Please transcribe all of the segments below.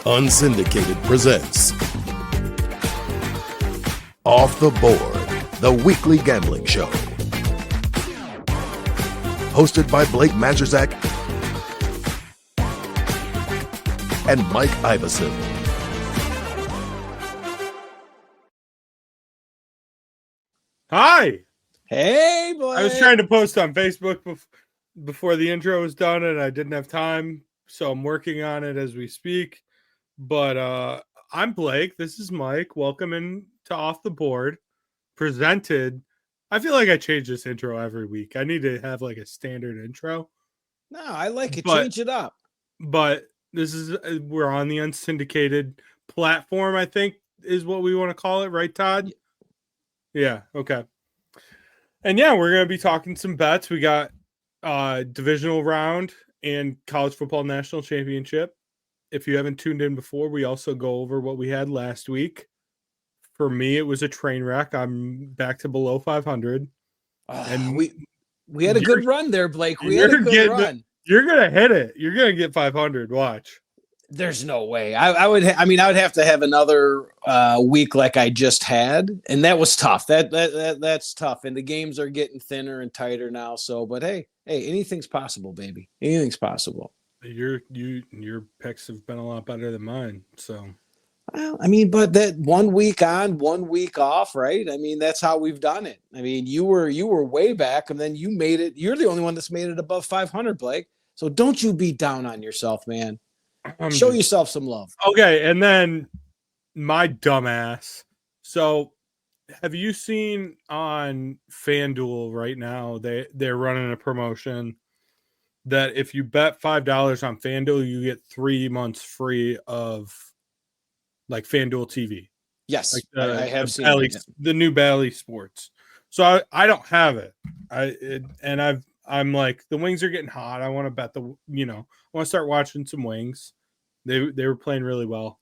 Unsyndicated presents Off the Board, the weekly gambling show. Hosted by Blake Majchrzak and Mike Iavasile. Hi. Hey, boy. I was trying to post on Facebook before the intro was done, and I didn't have time, so I'm working on it as we speak. But I'm Blake. This is Mike. Welcome in to Off the Board. Presented. I feel like I change this intro every week. I need to have like a standard intro. No, I like it. Change it up. But this is we're on the unsyndicated platform, I think is what we want to call it, right, Todd? Yeah. Okay. And yeah, we're going to be talking some bets. We got divisional round and college football national championship. If you haven't tuned in before, we also go over what we had last week. For me, it was a train wreck. I'm back to below 500. And we had a good run there, Blake. We had a good run. You're going to hit it. You're going to get 500. Watch. There's no way. I would have to have another week like I just had, and that was tough. That's tough. And the games are getting thinner and tighter now. So, but hey, anything's possible, baby. Anything's possible. Your picks have been a lot better than mine. So, well, but that 1 week on, 1 week off, right? That's how we've done it. You were way back, and then you made it. You're the only one that's made it above 500, Blake. So don't you be down on yourself, man. Show yourself some love. Okay, and then my dumbass. So, have you seen on FanDuel right now? They're running a promotion that if you bet $5 on FanDuel, you get 3 months free of like FanDuel TV. Yes, like I have seen the new Bally Sports. So I don't have it. I'm like, the wings are getting hot. I want to bet I want to start watching some wings. They were playing really well.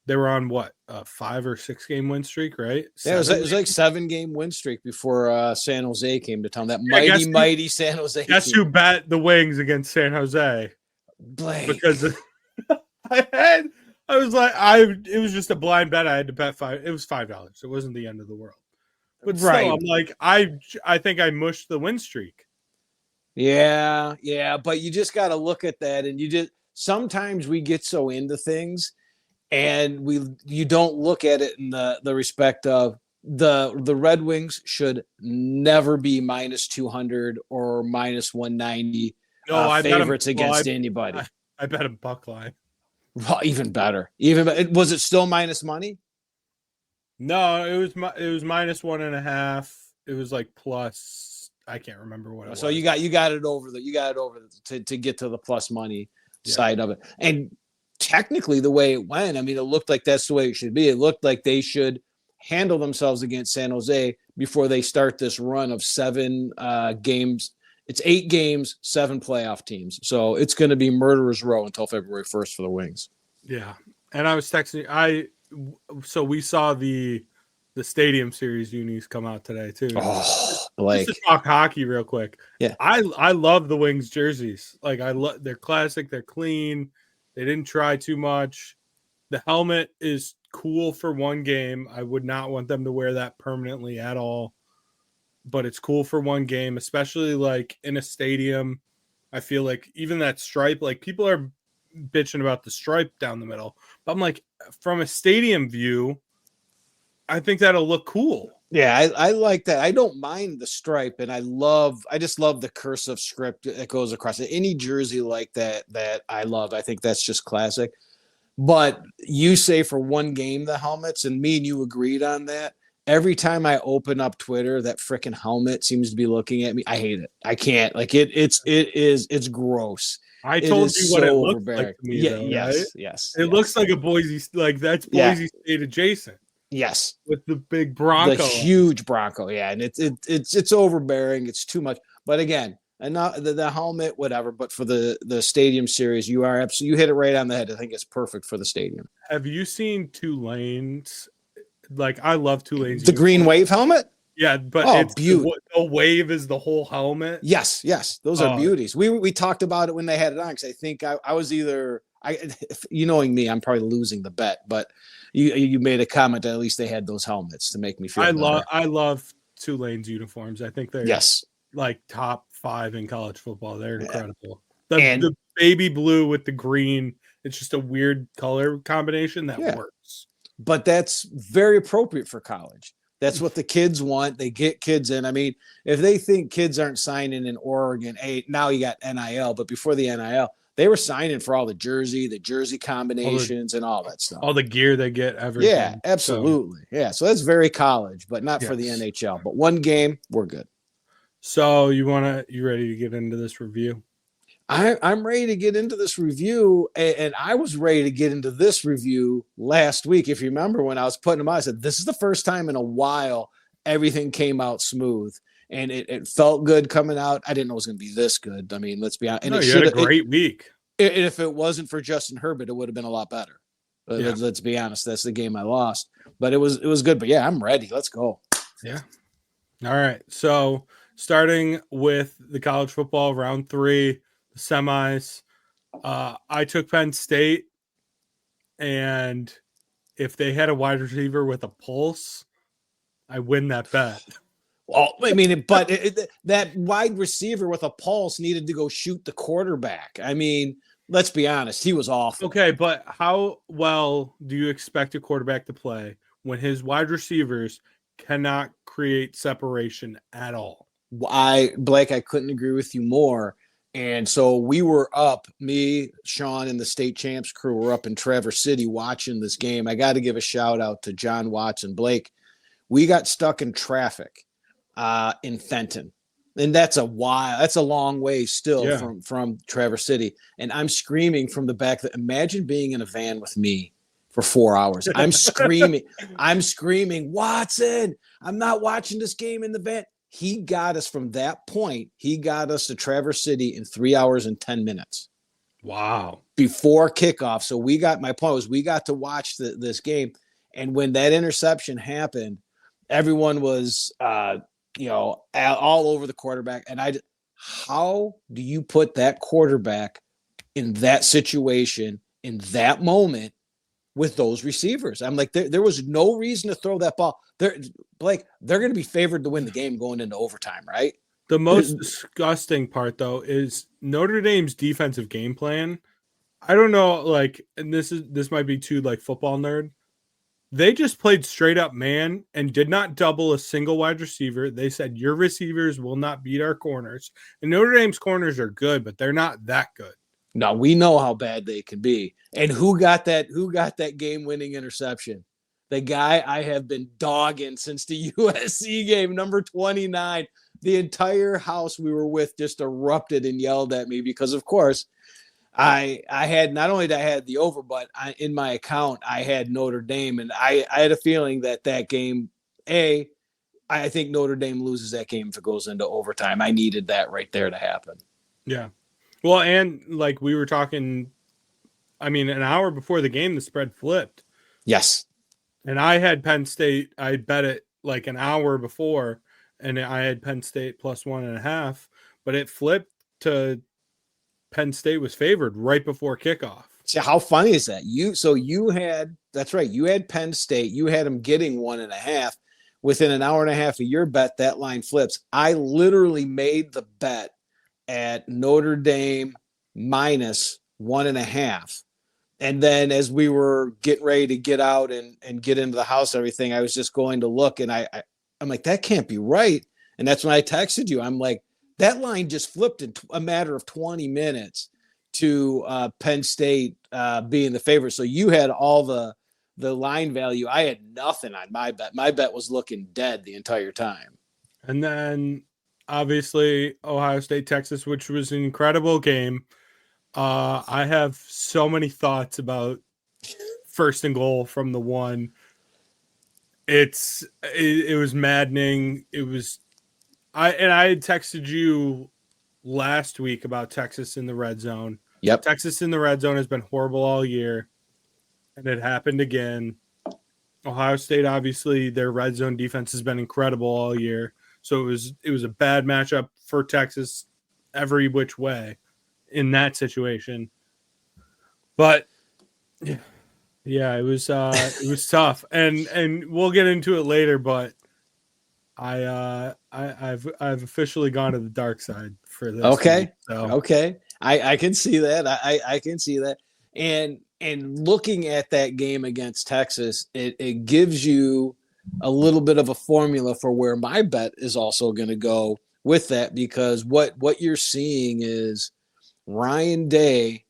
They were on what, a 5 or 6 game win streak, right? Yeah, it was like 7-game win streak before San Jose came to town. That mighty San Jose. Guess who bet the wings against San Jose? Blake. Because it was just a blind bet. I had to bet $5. It was $5. It wasn't the end of the world. But still, right. I'm like, I think I mushed the win streak. Yeah, but you just got to look at that, and sometimes we get so into things, and you don't look at it in the respect of the Red Wings should never be minus 200 or minus 190 favorites against anybody. I bet a buck line. Well, even better. Was it still minus money? No, it was minus 1.5. It was like plus. I can't remember what it was. So you got it over to get to the plus money side of it. And technically the way it went, it looked like that's the way it should be. It looked like they should handle themselves against San Jose before they start this run of 7 games. It's 8 games, 7 playoff teams. So it's going to be murderer's row until February 1st for the Wings. Yeah. And I was texting so we saw the Stadium Series unis come out today too. Oh, Blake. Just to talk hockey real quick. Yeah. I love the Wings jerseys. Like they're classic, they're clean. They didn't try too much. The helmet is cool for one game. I would not want them to wear that permanently at all. But it's cool for one game, especially like in a stadium. I feel like even that stripe, like people are bitching about the stripe down the middle. But I'm like, from a stadium view, I think that'll look cool. Yeah, I like that. I don't mind the stripe, and I just love the cursive script that goes across it. Any jersey like that I love. I think that's just classic. But you say for one game the helmets, and me and you agreed on that. Every time I open up Twitter, that freaking helmet seems to be looking at me. I hate it. I can't. Like it's gross. I told you what it looks like to me. Yeah, though, yes. It looks like a Boise, like that's Boise State adjacent. Yes, with the big Bronco, the huge Bronco. Yeah, and it's overbearing. It's too much. But again, and not the helmet, whatever. But for the Stadium Series, you hit it right on the head. I think it's perfect for the stadium. Have you seen Tulane's? Like, I love Tulane's. The green wave helmet. Yeah, but it's the wave is the whole helmet. Yes, those are beauties. We talked about it when they had it on because I think I you knowing me, I'm probably losing the bet, but you made a comment that at least they had those helmets to make me feel better. I love Tulane's uniforms. I think they're Yes, like top 5 in college football. They're incredible. And- The baby blue with the green, it's just a weird color combination that works. but that's very appropriate for college. That's what the kids want. They get kids in. I mean, if they think kids aren't signing in Oregon, now you got NIL, but before the NIL, they were signing for all the jersey combinations and all that stuff. All the gear they get, everything. Yeah, absolutely. So that's very college, but not for the NHL. But one game, we're good. So you ready to get into this review? I'm ready to get into this review, and I was ready to get into this review last week. If you remember when I was putting them out, I said, this is the first time in a while everything came out smooth, and it felt good coming out. I didn't know it was going to be this good. I mean, let's be honest. And you had a great week. If it wasn't for Justin Herbert, it would have been a lot better. Let's be honest. That's the game I lost, but it was good. But yeah, I'm ready. Let's go. Yeah. All right. So starting with the college football round 3, the semis, I took Penn State, and if they had a wide receiver with a pulse, I win that bet. Well, I mean, but that wide receiver with a pulse needed to go shoot the quarterback. I mean, let's be honest, he was awful. Okay, but how well do you expect a quarterback to play when his wide receivers cannot create separation at all? Blake, I couldn't agree with you more. And so we were up, me, Sean, and the state champs crew were up in Traverse City watching this game. I got to give a shout out to John Watson. Blake, we got stuck in traffic in Fenton. And that's a long way still from Traverse City. And I'm screaming from the back. Imagine being in a van with me for 4 hours. I'm screaming, Watson, I'm not watching this game in the van. He got us from that point. He got us to Traverse City in 3 hours and 10 minutes. Wow. Before kickoff. So we got to watch this game. And when that interception happened, everyone was, all over the quarterback. And how do you put that quarterback in that situation, in that moment, with those receivers? I'm like, there was no reason to throw that ball. Blake, they're going to be favored to win the game going into overtime, right? The most disgusting part, though, is Notre Dame's defensive game plan. I don't know, and this might be too football nerd. They just played straight up man and did not double a single wide receiver. They said your receivers will not beat our corners. And Notre Dame's corners are good, but they're not that good. No, we know how bad they can be. And who got that game-winning interception? The guy I have been dogging since the USC game, number 29. The entire house we were with just erupted and yelled at me because, of course, I had not only did I had the over, but in my account I had Notre Dame, and I had a feeling that game. I think Notre Dame loses that game if it goes into overtime. I needed that right there to happen. Yeah. Well, and we were talking, an hour before the game, the spread flipped. Yes. And I had Penn State. I bet it an hour before, and I had Penn State plus 1.5, but it flipped to Penn State was favored right before kickoff. See, how funny is that? That's right. You had Penn State. You had them getting 1.5. Within an hour and a half of your bet, that line flips. I literally made the bet at Notre Dame minus 1.5. And then as we were getting ready to get out and get into the house, everything, I was just going to look, and I'm like, that can't be right. And that's when I texted you. I'm like, that line just flipped in a matter of 20 minutes to Penn State being the favorite. So you had all the line value. I had nothing on my bet. My bet was looking dead the entire time. And then obviously Ohio State, Texas, which was an incredible game. I have so many thoughts about first and goal from the 1. It was maddening. I had texted you last week about Texas in the red zone. Yep. Texas in the red zone has been horrible all year, and it happened again. Ohio State, obviously, their red zone defense has been incredible all year. So it was a bad matchup for Texas every which way in that situation. But yeah, it was tough, and we'll get into it later. But I've officially gone to the dark side for this. Okay. Week, so. Okay. I can see that. I can see that. And looking at that game against Texas, it gives you a little bit of a formula for where my bet is also going to go with that, because what you're seeing is Ryan Day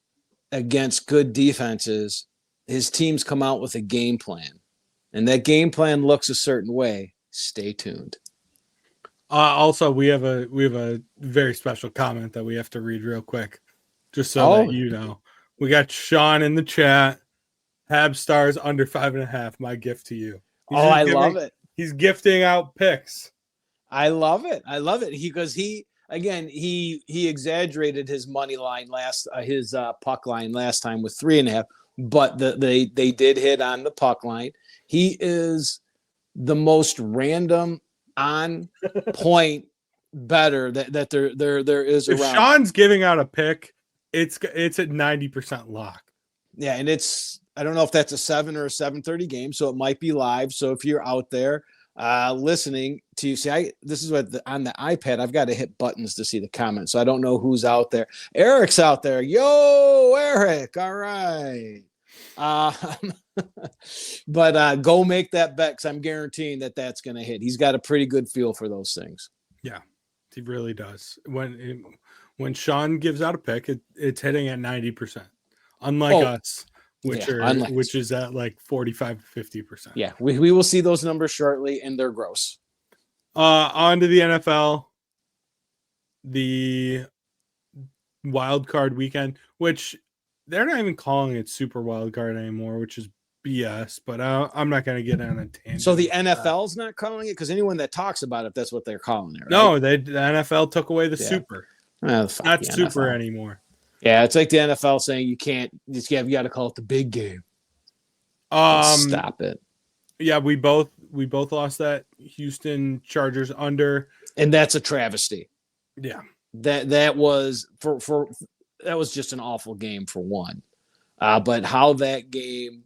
against good defenses, his teams come out with a game plan, and that game plan looks a certain way. Stay tuned. Also, we have a very special comment that we have to read real quick, just so that you know. We got Sean in the chat. Hab stars under 5.5. My gift to you. I love it. He's gifting out picks. I love it. He exaggerated his money line his puck line last time with 3.5, but they did hit on the puck line. He is the most random on point better that there is if around. Sean's giving out a pick, it's at 90% lock. Yeah, and I don't know if that's a 7 or a 7:30 game, so it might be live. So if you're out there listening to you, see, this is what on the iPad I've got to hit buttons to see the comments, so I don't know who's out there. Eric's out there. Yo, Eric. All right. But go make that bet, because I'm guaranteeing that's going to hit. He's got a pretty good feel for those things. Yeah, he really does. When Sean gives out a pick, it's hitting at 90%, unlike us, which is at like 45 to 50%. Yeah, we will see those numbers shortly, and they're gross. On to the NFL, the wild card weekend, which they're not even calling it super wild card anymore, which is BS, but I'm not going to get on a tangent. So the NFL's not calling it, because anyone that talks about it, that's what they're calling it, right? No, the NFL took away the super. It's not super NFL anymore. Yeah, it's like the NFL saying you got to call it the big game. Stop it. Yeah, we both lost that Houston Chargers under, and that's a travesty. Yeah, that was that was just an awful game for one. But how that game,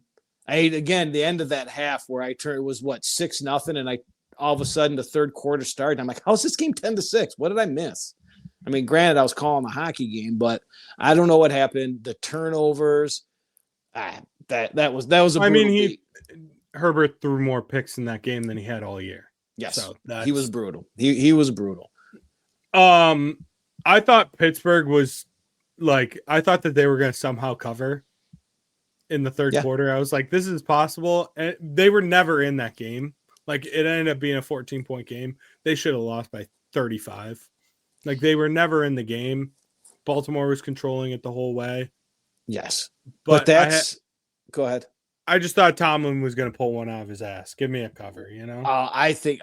again, the end of that half where I turned, it was 6-0, and all of a sudden the third quarter started. I'm like, how's this game 10-6? What did I miss? I mean, granted, I was calling a hockey game, but I don't know what happened. The turnovers, that was a brutal beat. Herbert threw more picks in that game than he had all year. Yes, so he was brutal. He was brutal. I thought Pittsburgh was I thought that they were going to somehow cover in the third quarter. I was like, this is possible. And they were never in that game. It ended up being a 14-point game. They should have lost by 35. They were never in the game. Baltimore was controlling it the whole way. Yes. But that's go ahead. I just thought Tomlin was going to pull one out of his ass. Give me a cover, you know? I think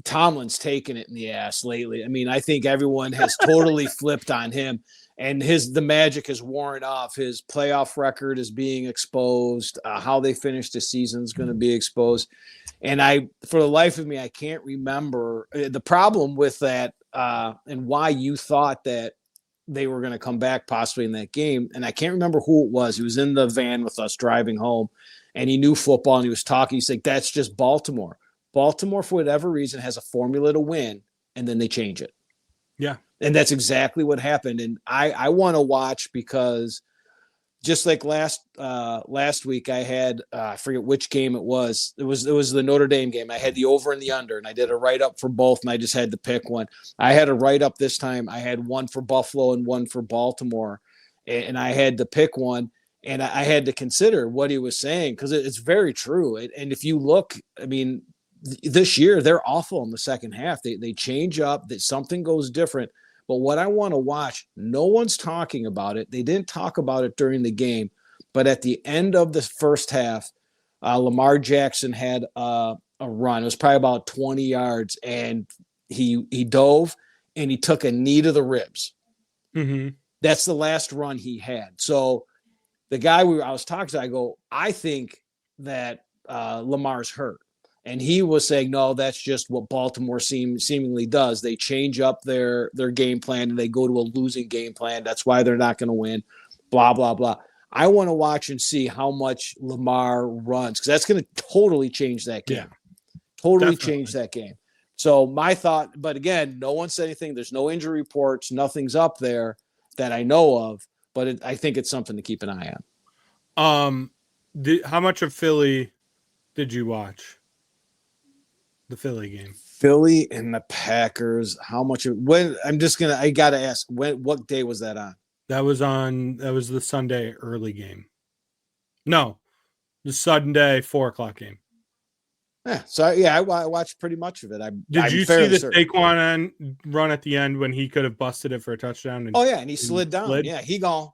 Tomlin's taken it in the ass lately. I mean, I think everyone has totally flipped on him, and the magic is worn off. His playoff record is being exposed. How they finish the season is going to be exposed. And for the life of me, I can't remember the problem with that and why you thought that they were going to come back possibly in that game. And I can't remember who it was. He was in the van with us driving home, and he knew football, and he was talking. He's like, that's just Baltimore. Baltimore, for whatever reason, has a formula to win, and then they change it. Yeah. And that's exactly what happened. And I want to watch, because just like last week, I had I forget which game it was. It was the Notre Dame game. I had the over and the under, and I did a write up for both, and I just had to pick one. I had a write up this time. I had one for Buffalo and one for Baltimore, and I had to pick one, and I had to consider what he was saying, because it's very true. And if you look, I mean, this year they're awful in the second half. They change up. That something goes different. But what I want to watch, no one's talking about it. They didn't talk about it during the game. But at the end of the first half, Lamar Jackson had a run. It was probably about 20 yards, and he dove, and he took a knee to the ribs. Mm-hmm. That's the last run he had. So the guy I was talking to, I go, I think that Lamar's hurt. And he was saying, no, that's just what Baltimore seemingly does. They change up their game plan, and they go to a losing game plan. That's why they're not going to win, blah, blah, blah. I want to watch and see how much Lamar runs, because that's going to totally change that game. Yeah, Totally definitely. change that game. So my thought, but again, no one said anything. There's no injury reports. Nothing's up there that I know of, but I think it's something to keep an eye on. How much of Philly did you watch? The Philly game. Philly and the Packers. How much? I got to ask, what day was that on? That was the Sunday early game. No, the Sunday 4:00 game. Yeah, so I watched pretty much of it. Did you see the Saquon run at the end when he could have busted it for a touchdown? And he slid down. Yeah, he gone.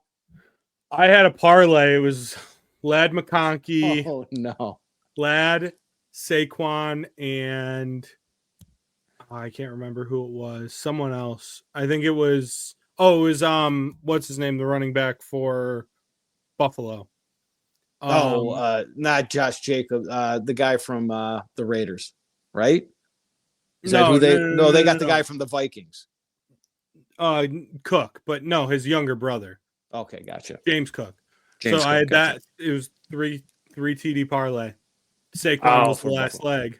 I had a parlay. It was Lad McConkey. Oh no, Lad, Saquon, and I can't remember who it was. Someone else. I think it was. Oh, it was what's his name? The running back for Buffalo. Not Josh Jacobs, the guy from the Raiders, right? Is that who they? No, they got the guy from the Vikings. Cook, but no, his younger brother. Okay, gotcha. James Cook. I had that. It was three TD parlay. Saquon was the last leg.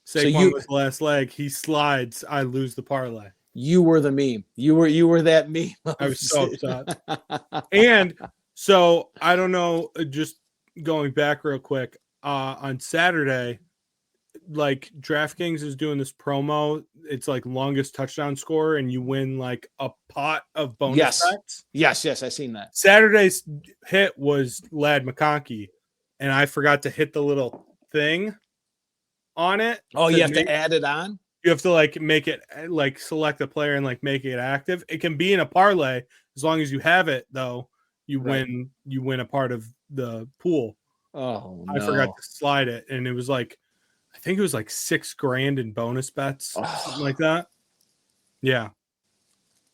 Saquon was the last leg. He slides. I lose the parlay. You were the meme. You were that meme. I was so upset. And so I don't know. Just going back real quick. On Saturday, like DraftKings is doing this promo. It's like longest touchdown score, and you win like a pot of bonus bets. Yes, I seen that. Saturday's hit was Lad McConkey, and I forgot to hit the little thing on it. Oh, you have to add it on? You have to like make it like select a player and like make it active. It can be in a parlay as long as you have it, though. You win a part of the pool. Oh, no. I forgot to slide it, and it was like, I think it was like $6,000 in bonus bets, something like that. Yeah,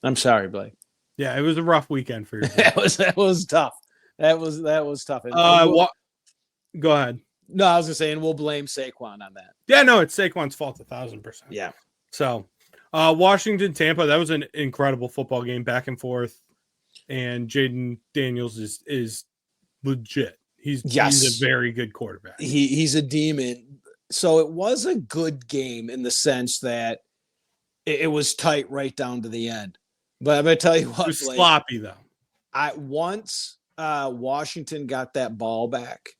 I'm sorry, Blake. Yeah, it was a rough weekend for you. that was tough. That was tough. Go ahead. No, I was gonna say, and we'll blame Saquon on that. Yeah, no, it's Saquon's fault 1,000%. Yeah. So, Washington, Tampa, that was an incredible football game, back and forth, and Jaden Daniels is legit. He's a very good quarterback. He's a demon. So it was a good game in the sense that it was tight right down to the end. But I'm gonna tell you what, it was sloppy though. Once Washington got that ball back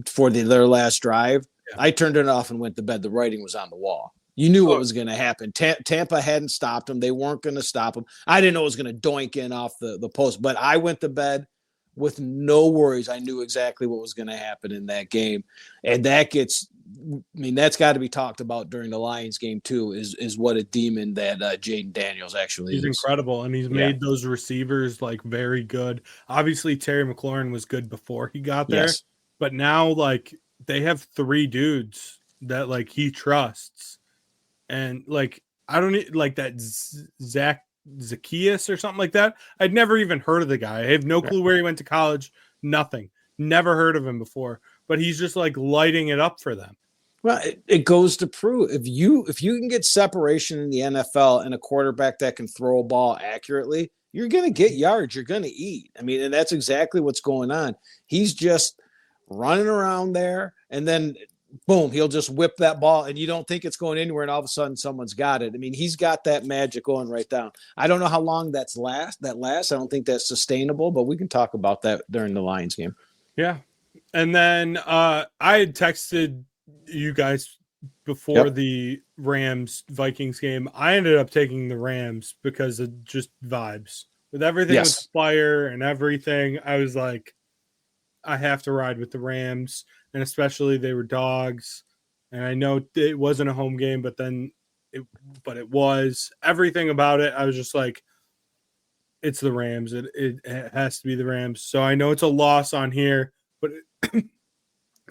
for their last drive, I turned it off and went to bed. The writing was on the wall. You knew what was going to happen. Tampa hadn't stopped them. They weren't going to stop them. I didn't know it was going to doink in off the post, but I went to bed with no worries. I knew exactly what was going to happen in that game. And that's got to be talked about during the Lions game too, is what a demon that Jaden Daniels actually is. He's incredible, and he's made those receivers like very good. Obviously, Terry McLaurin was good before he got there, but now like they have 3 dudes that like he trusts. And like, I don't need like that Zacchaeus or something like that. I'd never even heard of the guy. I have no clue where he went to college. Nothing. Never heard of him before. But he's just like lighting it up for them. Well, it goes to prove if you can get separation in the NFL and a quarterback that can throw a ball accurately, you're going to get yards. You're going to eat. I mean, and that's exactly what's going on. He's just running around there, and then boom, he'll just whip that ball, and you don't think it's going anywhere, and all of a sudden someone's got it. I mean, he's got that magic going right down. I don't know how long that lasts. I don't think that's sustainable, but we can talk about that during the Lions game. Yeah. And then I had texted you guys before the Rams-Vikings game. I ended up taking the Rams because of just vibes. With everything with fire and everything, I was like, I have to ride with the Rams. And especially they were dogs. And I know it wasn't a home game, but it was. Everything about it, I was just like, it's the Rams. It has to be the Rams. So I know it's a loss on here, but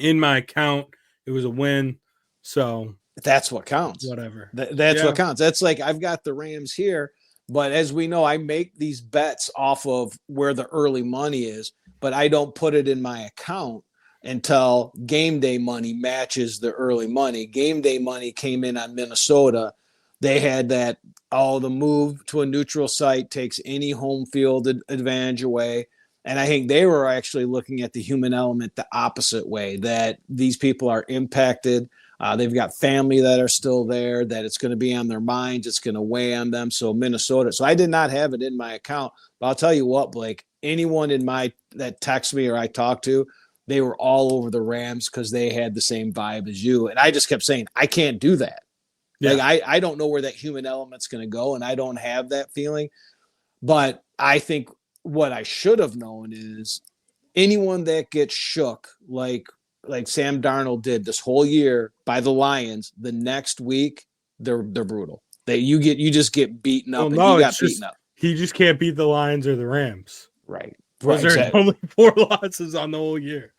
in my account, it was a win. So that's what counts. Whatever. That's what counts. That's like, I've got the Rams here, but as we know, I make these bets off of where the early money is, but I don't put it in my account until game day money matches the early money. Game day money came in on Minnesota. They had that, the move to a neutral site takes any home field advantage away. And I think they were actually looking at the human element the opposite way, that these people are impacted. They've got family that are still there, that it's going to be on their minds. It's going to weigh on them. So Minnesota. So I did not have it in my account. But I'll tell you what, Blake, anyone that texts me or I talk to, they were all over the Rams because they had the same vibe as you. And I just kept saying, I can't do that. Yeah. Like, I don't know where that human element's going to go, and I don't have that feeling. But I think what I should have known is anyone that gets shook like Sam Darnold did this whole year by the Lions, the next week they're brutal. You just get beaten up. Well, and you got beaten up. He just can't beat the Lions or the Rams. Right. Those are only 4 losses on the whole year.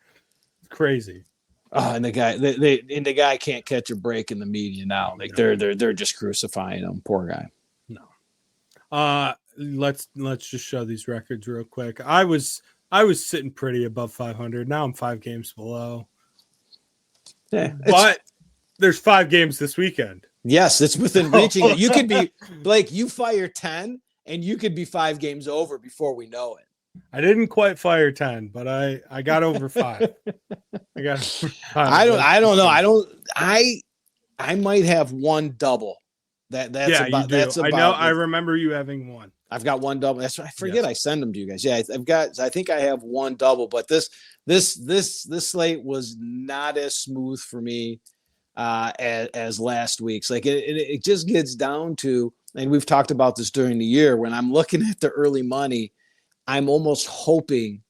It's crazy. And the guy can't catch a break in the media now. Like they're just crucifying him. Poor guy. No. Let's just show these records real quick. I was sitting pretty above 500. Now I'm 5 games below. Yeah, but there's 5 games this weekend. Yes, it's within reaching it. You could be Blake. You fire 10, and you could be 5 games over before we know it. I didn't quite fire 10, but I got over 5. I got. 5. I don't know. I might have one double. That's about. You do. That's about. I know. I remember you having one. I've got one double. That's I forget. Yes. I send them to you guys. Yeah, I think I have one double, but this slate was not as smooth for me as last week's. Like it just gets down to, and we've talked about this during the year, when I'm looking at the early money, I'm almost hoping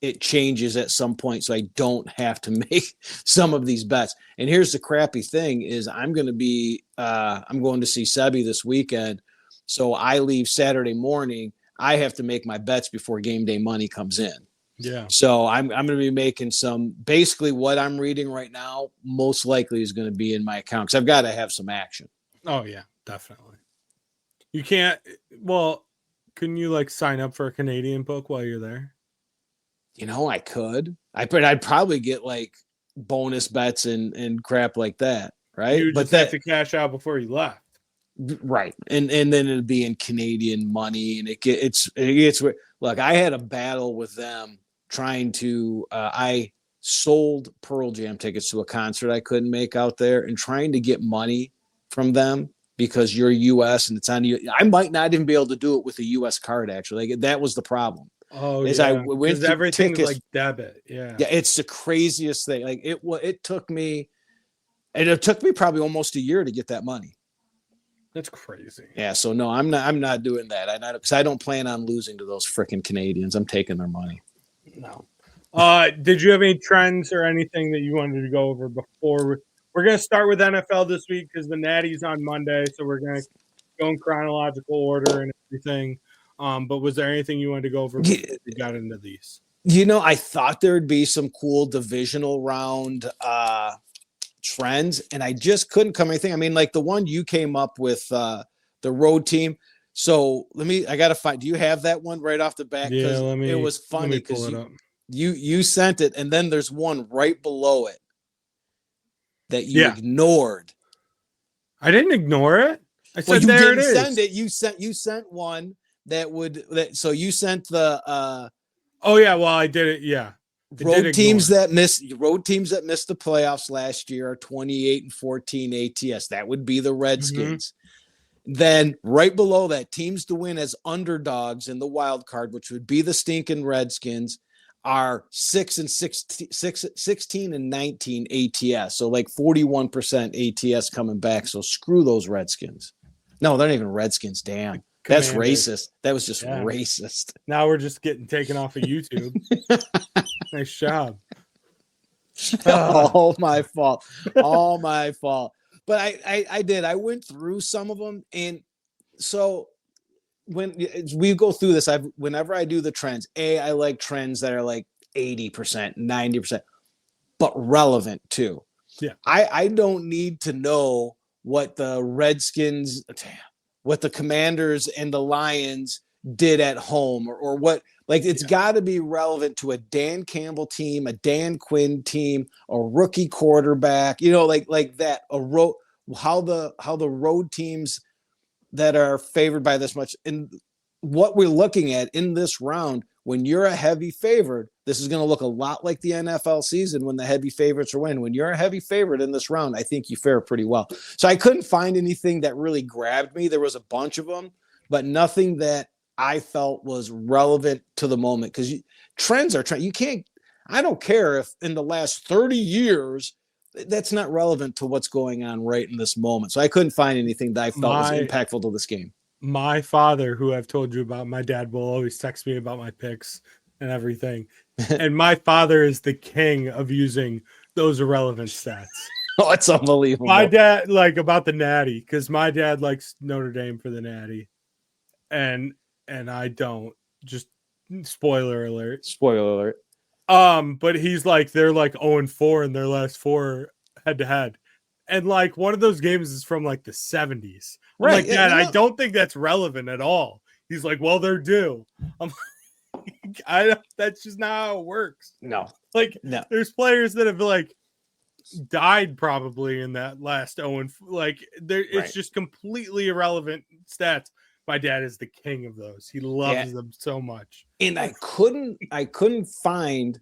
it changes at some point so I don't have to make some of these bets. And here's the crappy thing is I'm going to see Sebi this weekend. So I leave Saturday morning. I have to make my bets before game day money comes in. Yeah. So I'm going to be making some, basically what I'm reading right now, most likely is going to be in my account, because I've got to have some action. Oh yeah, definitely. You can't, well, couldn't you like sign up for a Canadian book while you're there? I could. I'd probably get like bonus bets and crap like that, right? You just have to cash out before you left, right? And then it'd be in Canadian money, and it gets. Look, I had a battle with them trying to. I sold Pearl Jam tickets to a concert I couldn't make out there, and trying to get money from them because you're U.S. and it's on you. I might not even be able to do it with a U.S. card. Actually, like, that was the problem. Oh, yeah. Because everything is like debit. Yeah. Yeah. It's the craziest thing. Like it took me probably almost a year to get that money. That's crazy. Yeah. So no, I'm not doing that. Because I don't plan on losing to those freaking Canadians. I'm taking their money. No. Did you have any trends or anything that you wanted to go over before? We're going to start with NFL this week because the Natty's on Monday. So we're going to go in chronological order and everything. But was there anything you wanted to go over before we got into these? I thought there'd be some cool divisional round trends, and I just couldn't come anything. I mean, like the one you came up with, the road team. So I got to find. Do you have that one right off the bat? Yeah, it was funny because you sent it, and then there's one right below it that you ignored. I didn't ignore it. I said you there didn't it is. Send it. You sent one. So you sent the oh yeah, well I did it, yeah. Road teams that missed the playoffs last year are 28-14 ATS. That would be the Redskins. Mm-hmm. Then right below that, teams to win as underdogs in the wild card, which would be the stinking Redskins, are 16 and 19 ATS. So like 41% ATS coming back. So screw those Redskins. No, they're not even Redskins. Damn. That's racist. That was just racist. Now we're just getting taken off of YouTube. Nice job. All my fault. All my fault. But I did. I went through some of them. And so when we go through this, whenever I do the trends, I like trends that are like 80%, 90%, but relevant too. Yeah. I don't need to know what the Redskins, what the Commanders and the Lions did at home or what, like it's got to be relevant to a Dan Campbell team, a Dan Quinn team, a rookie quarterback, like that, how the road teams that are favored by this much. And what we're looking at in this round, when you're a heavy favorite, this is going to look a lot like the NFL season when the heavy favorites are winning. When you're a heavy favorite in this round, I think you fare pretty well. So I couldn't find anything that really grabbed me. There was a bunch of them, but nothing that I felt was relevant to the moment, because trends are trends. You can't, I don't care if in the last 30 years, that's not relevant to what's going on right in this moment. So I couldn't find anything that I felt was impactful to this game. My father, who I've told you about, my dad will always text me about my picks and everything. And my father is the king of using those irrelevant stats. Oh, it's unbelievable. My dad, like, about the Natty, because my dad likes Notre Dame for the Natty. And I don't. Just spoiler alert. Spoiler alert. But he's like, they're like 0-4 in their last 4 head-to-head. And like one of those games is from like the 70s. I'm like, Dad, I don't think that's relevant at all. He's like, well, they're due. I'm like, that's just not how it works. No. Like, there's players that have like died probably in that last 0, like it's just completely irrelevant stats. My dad is the king of those. He loves them so much. And I couldn't find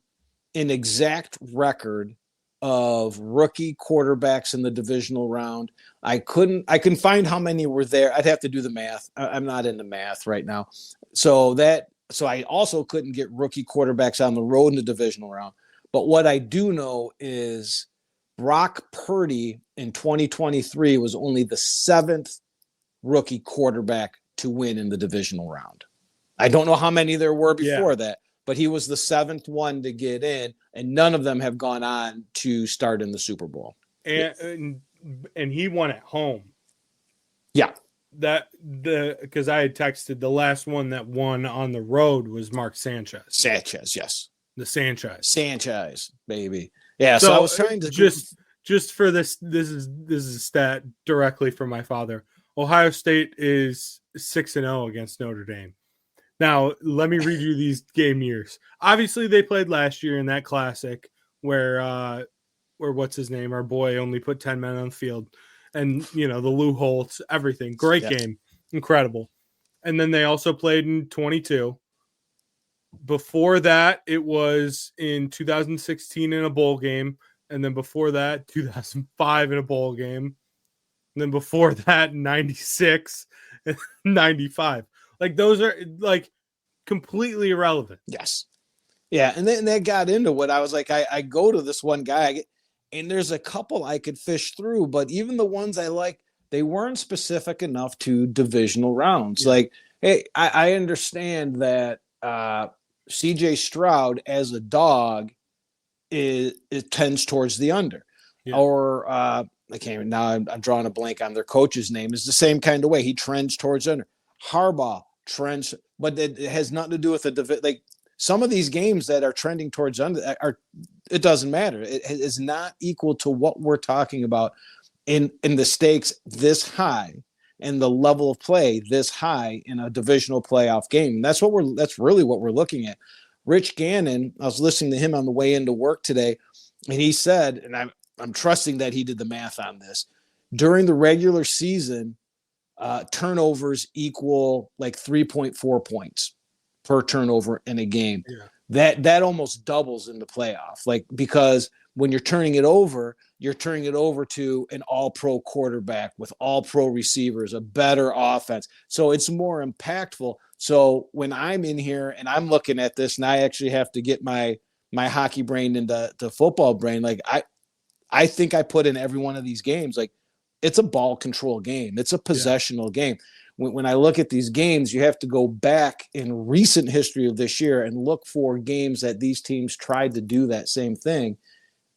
an exact record of rookie quarterbacks in the divisional round. I couldn't find how many were there. I'd have to do the math. I'm not into math right now. So I also couldn't get rookie quarterbacks on the road in the divisional round. But what I do know is Brock Purdy in 2023 was only the 7th rookie quarterback to win in the divisional round. I don't know how many there were before that, but he was the 7th one to get in, and none of them have gone on to start in the Super Bowl. And he won at home. Yeah. Because I had texted, the last one that won on the road was Mark Sanchez. Sanchez, yes. The Sanchez, baby. Yeah, so I was trying to just for this is a stat directly from my father. Ohio State is 6-0 against Notre Dame. Now, let me read you these game years. Obviously, they played last year in that classic where what's his name? Our boy only put 10 men on the field. And, the Lou Holtz, everything. Great game. Incredible. And then they also played in 22. Before that, it was in 2016 in a bowl game. And then before that, 2005 in a bowl game. And then before that, 96, 95. Like, those are, like, completely irrelevant. Yes. Yeah, and then that got into what I was like, I go to this one guy, and there's a couple I could fish through, but even the ones I like, they weren't specific enough to divisional rounds. Yeah. Like, hey, I understand that CJ Stroud as a dog it tends towards the under. Yeah. Or I can't now I'm drawing a blank on their coach's name. It's the same kind of way. He trends towards under. Harbaugh trends, but it has nothing to do with the like some of these games that are trending towards under it doesn't matter. It is not equal to what we're talking about in the stakes this high and the level of play this high in a divisional playoff game. That's really what we're looking at. Rich Gannon, I was listening to him on the way into work today, and he said, and I'm trusting that he did the math on this, during the regular season, turnovers equal like 3.4 points per turnover in a game. Yeah. That almost doubles in the playoff, like, because when you're turning it over to an all-pro quarterback with all-pro receivers, a better offense. So it's more impactful. So when I'm in here and I'm looking at this, and I actually have to get my hockey brain into football brain, like I think I put in every one of these games, like, it's a ball control game. It's a possessional game. When I look at these games, you have to go back in recent history of this year and look for games that these teams tried to do that same thing.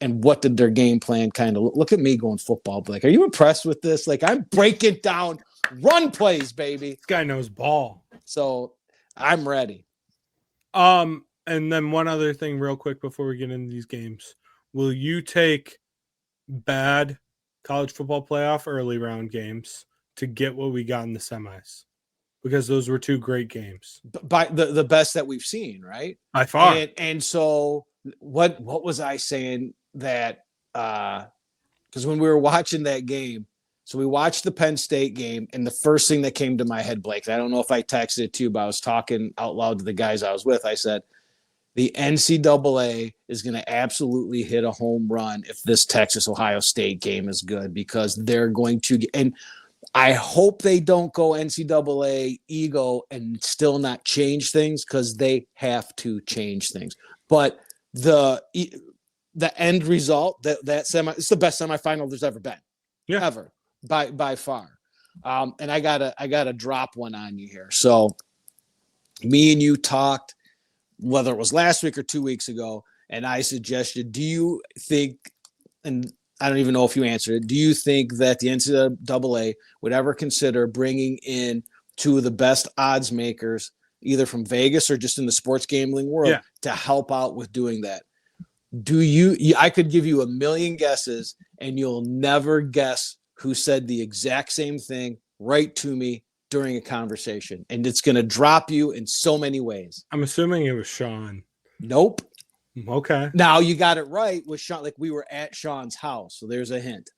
And what did their game plan kind of look at me going football? Like, are you impressed with this? Like, I'm breaking down run plays, baby. This guy knows ball. So I'm ready. And then one other thing real quick before we get into these games. Will you take bad college football playoff early round games to get what we got in the semis? Because those were 2 great games. By the best that we've seen, right? By far. And so what was I saying that because when we were watching that game, So we watched the Penn State game, and the first thing that came to my head, Blake, I don't know if I texted it to you, but I was talking out loud to the guys I was with. I said, the NCAA is going to absolutely hit a home run if this Texas-Ohio State game is good, because they're going to – and I hope they don't go NCAA ego and still not change things, because they have to change things. But the end result, that semi, it's the best semifinal there's ever been, ever, by far. And I gotta drop one on you here. So me and you talked, whether it was last week or 2 weeks ago, and I suggested, do you think, and I don't even know if you answered it, do you think that the NCAA would ever consider bringing in two of the best odds makers, either from Vegas or just in the sports gambling world, to help out with doing that? Do you, I could give you a million guesses and you'll never guess who said the exact same thing right to me during a conversation. And it's going to drop you in so many ways. I'm assuming it was Sean. Nope. Okay. Now you got it right with Sean. Like, we were at Sean's house. So there's a hint.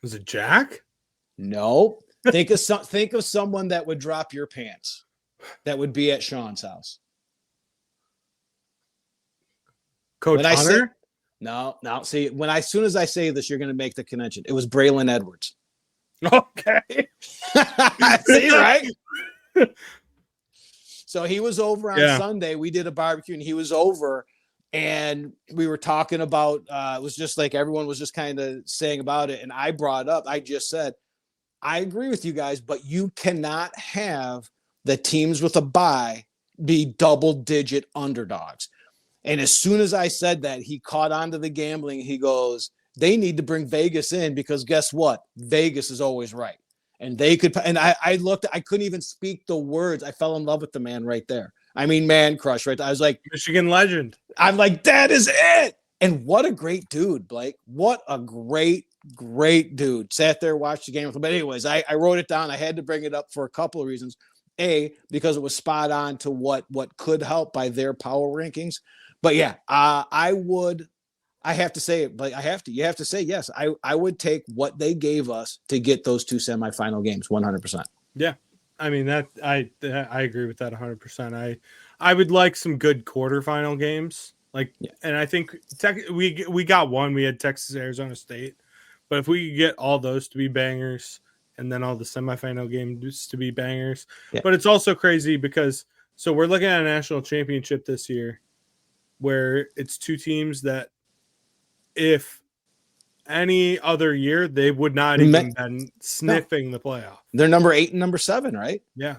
Was it Jack? Nope. Think of someone that would drop your pants that would be at Sean's house. Coach Hunter? No. See, as soon as I say this, you're going to make the connection. It was Braylon Edwards. Okay. See, right? So he was over on Sunday. We did a barbecue and he was over, and we were talking about, it was just like everyone was just kind of saying about it. And I just said, I agree with you guys, but you cannot have the teams with a bye be double-digit underdogs. And as soon as I said that, he caught on to the gambling. He goes, they need to bring Vegas in, because guess what? Vegas is always right. And they could, and I looked, I couldn't even speak the words. I fell in love with the man right there. I mean, man crush right there. I was like, Michigan legend. I'm like, that is it. And what a great dude, Blake. What a great dude. Sat there, watched the game. But anyways, I wrote it down. I had to bring it up for a couple of reasons. A, because it was spot on to what could help by their power rankings. But yeah, I have to say it, but you have to say, yes, I would take what they gave us to get those two semifinal games 100%. Yeah. I mean, that I agree with that 100%. I would like some good quarterfinal games. And I think we got one, we had Texas, Arizona State, but if we could get all those to be bangers and then all the semifinal games to be bangers, but it's also crazy because, so we're looking at a national championship this year where it's two teams that, if any other year, they would not even been sniffing the playoff. They're number 8 and number 7, right? Yeah.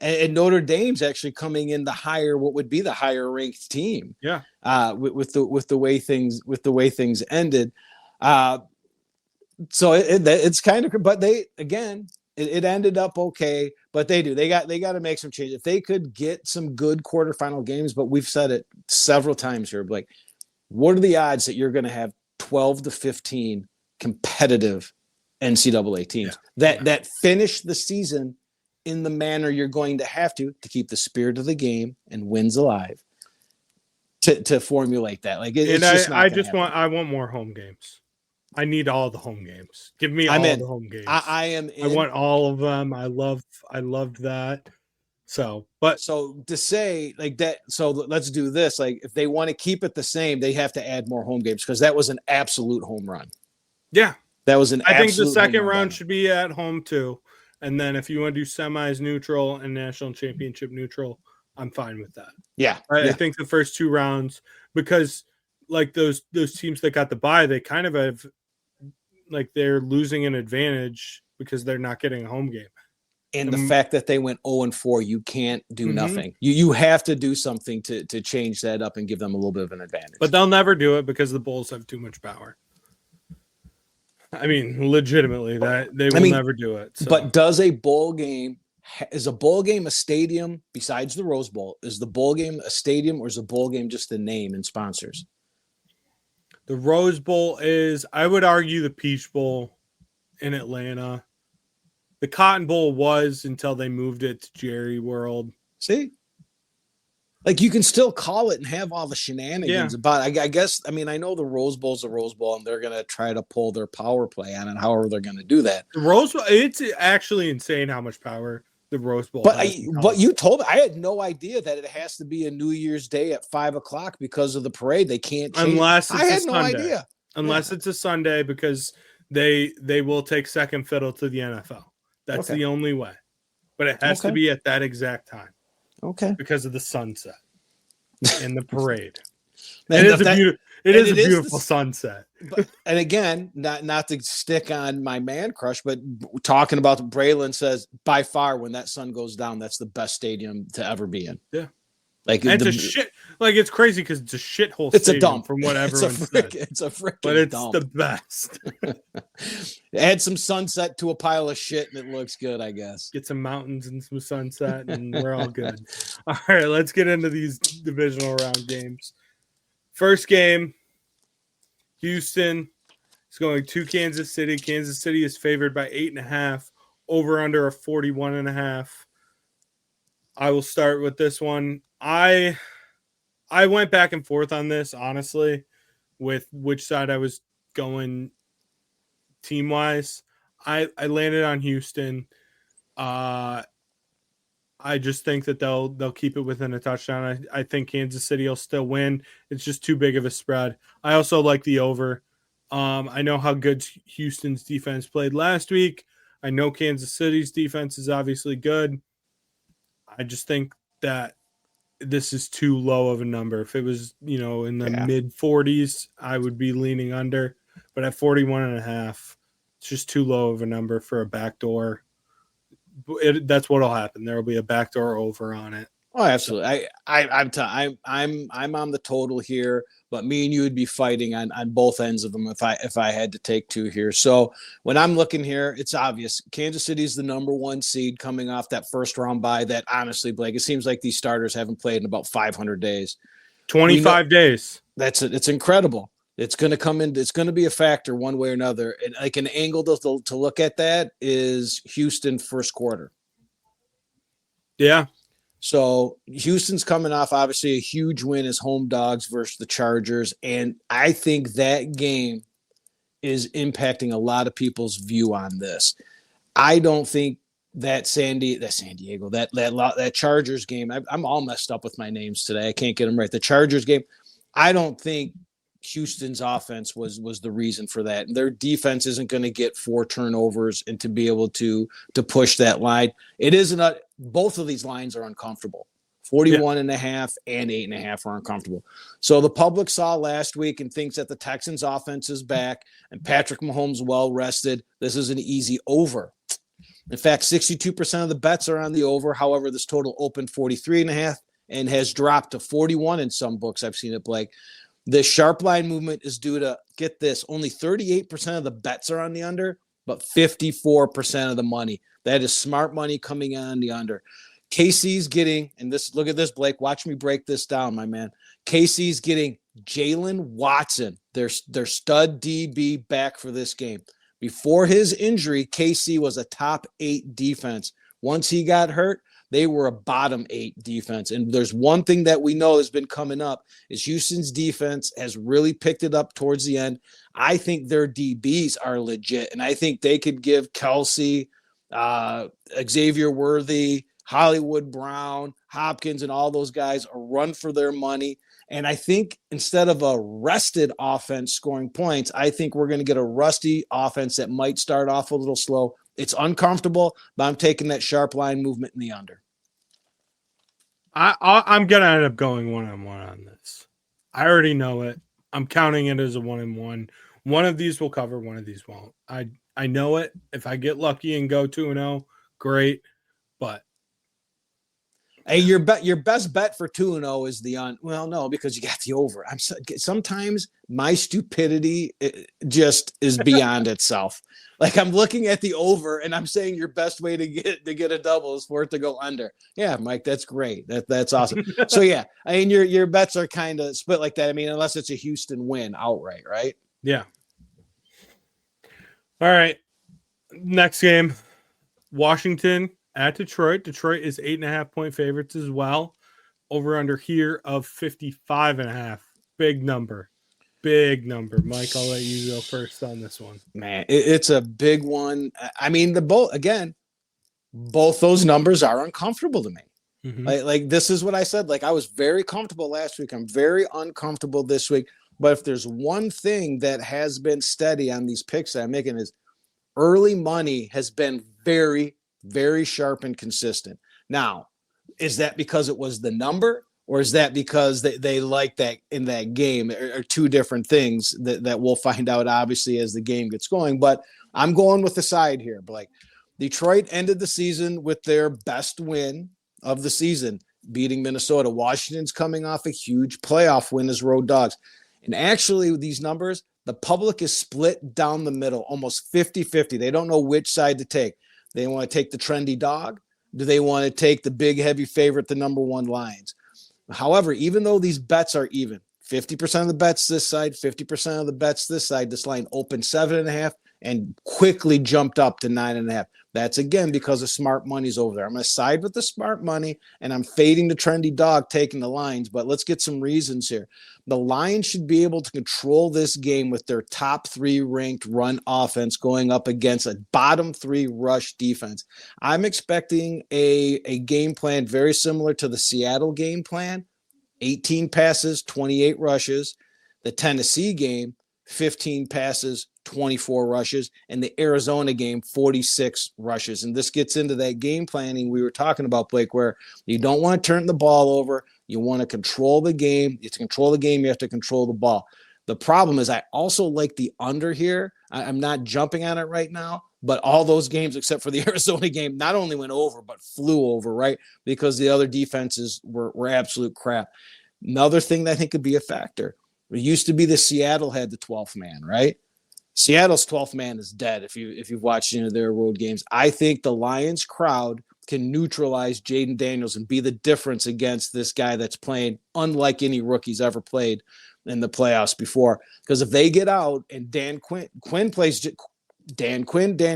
And Notre Dame's actually coming in what would be the higher ranked team. Yeah. With the way things ended. So it's kind of, but they, again, it ended up okay, but they got to make some changes. If they could get some good quarterfinal games, but we've said it several times here, Blake, what are the odds that you're going to have 12 to 15 competitive NCAA teams that finish the season in the manner you're going to have to keep the spirit of the game and wins alive, to formulate that? Like, I want more home games. I need all the home games. Give me all the home games. I want all of them. I loved that. So to say like that, so let's do this. Like, if they want to keep it the same, they have to add more home games, because that was an absolute home run. Yeah. That was I think the second round should be at home too. And then if you want to do semis neutral and national championship neutral, I'm fine with that. Yeah. I think the first 2 rounds, because like those teams that got the bye, they kind of have, like, they're losing an advantage because they're not getting a home game. And the fact that they went 0-4, you can't do nothing. You have to do something to change that up and give them a little bit of an advantage. But they'll never do it because the Bulls have too much power. I mean, legitimately, that they will never do it. So. But is a bowl game a stadium besides the Rose Bowl? Is the bowl game a stadium, or is the bowl game just the name and sponsors? The Rose Bowl is, I would argue, the Peach Bowl in Atlanta. The Cotton Bowl was until they moved it to Jerry World. See? Like you can still call it and have all the shenanigans Yeah. about it. I guess, I mean, I know the Rose Bowl's a Rose Bowl and they're going to try to pull their power play on it, however they're going to do that. The Rose Bowl, it's actually insane how much power the Rose Bowl But has. but you told me, I had no idea that it has to be a New Year's Day at 5:00 because of the parade. They can't change. Unless it's I had a no Sunday. idea. Unless it's a Sunday, because they will take second fiddle to the NFL. That's Okay. the only way. But it has to Okay. be at that exact time Okay. because of the sunset and the parade. And It is a beautiful the- sunset. But, and again, not to stick on my man crush, but talking about Braylon says by far when that sun goes down, that's the best stadium to ever be in. Yeah. Like And it's a shit, like it's crazy because it's a shithole. It's a dump from what everyone said. It's a freaking But it's dump. the best. Add some sunset to a pile of shit and it looks good, I guess. Get some mountains and some sunset, and we're all good. All right, let's get into these divisional round games. First game, Houston is going to Kansas City. Kansas City is favored by 8.5, over under a 41.5. I will start with this one. I went back and forth on this, honestly, with which side I was going team-wise. I landed on Houston. I just think that they'll keep it within a touchdown. I think Kansas City will still win. It's just too big of a spread. I also like the over. I know how good Houston's defense played last week. I know Kansas City's defense is obviously good. I just think that this is too low of a number. If it was, in the mid 40s, I would be leaning under. But at 41.5, it's just too low of a number for a backdoor. That's what'll happen. There will be a backdoor over on it. Oh, absolutely. I'm on the total here, but me and you would be fighting on both ends of them if I had to take two here. So when I'm looking here, it's obvious. Kansas City is the number 1 seed coming off that first round bye. That honestly, Blake, it seems like these starters haven't played in about 500 days. 25 days. That's it. It's incredible. It's going to come in. It's going to be a factor one way or another. And like an angle to look at that is Houston first quarter. Yeah. So Houston's coming off obviously a huge win as home dogs versus the Chargers. And I think that game is impacting a lot of people's view on this. I don't think that San Diego, that Chargers game, I'm all messed up with my names today. I can't get them right. The Chargers game, I don't think Houston's offense was the reason for that. And their defense isn't going to get 4 turnovers and to be able to push that line. It isn't both of these lines are uncomfortable. 41.5 and 8.5 are uncomfortable. So the public saw last week and thinks that the Texans offense is back and Patrick Mahomes well rested. This is an easy over. In fact, 62% of the bets are on the over. However, this total opened 43.5 and has dropped to 41 in some books. I've seen it, Blake. The sharp line movement is due to, get this, only 38% of the bets are on the under, but 54% of the money. That is smart money coming on the under. KC's getting, and this, look at this, Blake. Watch me break this down, my man. KC's getting Jalen Watson, their stud DB, back for this game. Before his injury, KC was a top 8 defense. Once he got hurt, they were a bottom 8 defense. And there's one thing that we know has been coming up is Houston's defense has really picked it up towards the end. I think their DBs are legit. And I think they could give Kelsey, Xavier Worthy, Hollywood Brown, Hopkins, and all those guys a run for their money. And I think instead of a rested offense scoring points, I think we're going to get a rusty offense that might start off a little slow. It's uncomfortable, but I'm taking that sharp line movement in the under. I'm going to end up going 1-1 on this. I already know it. I'm counting it as a 1-1. One of these will cover, one of these won't. I know it. If I get lucky and go 2-0, great. But hey, your best bet for 2-0 is the on. Well, no, because you got the over. Sometimes my stupidity just is beyond itself. Like I'm looking at the over and I'm saying your best way to get a double is for it to go under. Yeah, Mike, that's great. That's awesome. So yeah, I mean your bets are kind of split like that. I mean, unless it's a Houston win outright, right? Yeah. All right. Next game, Washington at Detroit. Detroit is 8.5 point favorites as well. Over under here of 55.5. Big number. Big number. Mike, I'll let you go first on this one. Man, it's a big one. I mean, both those numbers are uncomfortable to me. Mm-hmm. Like this is what I said. Like I was very comfortable last week. I'm very uncomfortable this week. But if there's one thing that has been steady on these picks that I'm making is early money has been very, very sharp and consistent. Now, is that because it was the number, or is that because they like that in that game? Are two different things that we'll find out obviously as the game gets going. But I'm going with the side here. Blake. Detroit ended the season with their best win of the season, beating Minnesota. Washington's coming off a huge playoff win as road dogs. And actually, with these numbers, the public is split down the middle, almost 50-50. They don't know which side to take. They want to take the trendy dog. Do they want to take the big, heavy favorite, the number one Lions? However, even though these bets are even, 50% of the bets this side, 50% of the bets this side, this line opened 7.5 and quickly jumped up to 9.5. That's, again, because of smart money's over there. I'm going to side with the smart money, and I'm fading the trendy dog taking the lines, but let's get some reasons here. The Lions should be able to control this game with their top 3 ranked run offense going up against a bottom 3 rush defense. I'm expecting a game plan very similar to the Seattle game plan, 18 passes, 28 rushes. The Tennessee game, 15 passes, 24 rushes, and the Arizona game, 46 rushes. And this gets into that game planning we were talking about, Blake, where you don't want to turn the ball over. You want to control the game. To control the game, you have to control the ball. The problem is I also like the under here. I'm not jumping on it right now, but all those games except for the Arizona game not only went over, but flew over, right? Because the other defenses were absolute crap. Another thing that I think could be a factor. It used to be the Seattle had the 12th man, right? Seattle's 12th man is dead if you've watched their road games. I think the Lions crowd can neutralize Jaden Daniels and be the difference against this guy that's playing unlike any rookie's ever played in the playoffs before. Because if they get out and Dan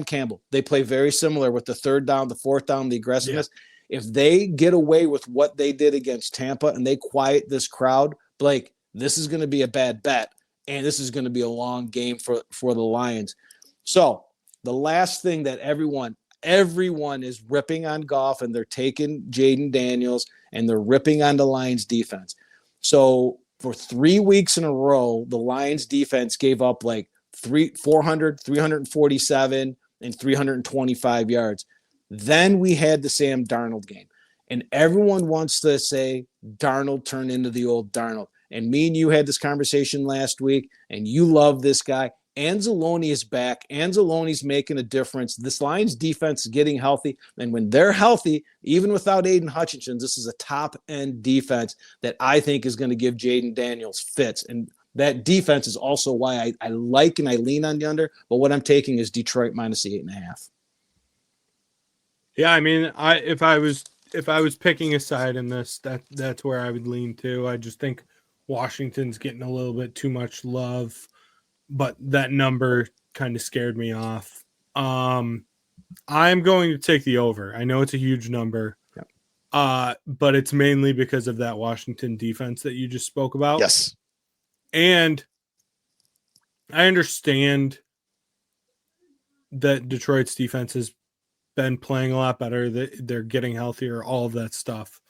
Campbell, they play very similar with the third down, the fourth down, the aggressiveness. Yeah. If they get away with what they did against Tampa and they quiet this crowd, Blake, this is going to be a bad bet. And this is going to be a long game for the Lions. So the last thing that everyone is ripping on Goff, and they're taking Jaden Daniels, and they're ripping on the Lions defense. So for 3 weeks in a row, the Lions defense gave up like 400, 347, and 325 yards. Then we had the Sam Darnold game. And everyone wants to say Darnold turned into the old Darnold. And me and you had this conversation last week, and you love this guy. Anzalone is back. Anzalone's making a difference. This Lions defense is getting healthy. And when they're healthy, even without Aiden Hutchinson, this is a top-end defense that I think is going to give Jaden Daniels fits. And that defense is also why I like and I lean on the under. But what I'm taking is Detroit minus the 8.5. Yeah, I mean, if I was picking a side in this, that's where I would lean to. I just think Washington's getting a little bit too much love, but that number kind of scared me off. I'm going to take the over. I know it's a huge number, but it's mainly because of that Washington defense that you just spoke about. Yes. And I understand that Detroit's defense has been playing a lot better. They're getting healthier, all of that stuff.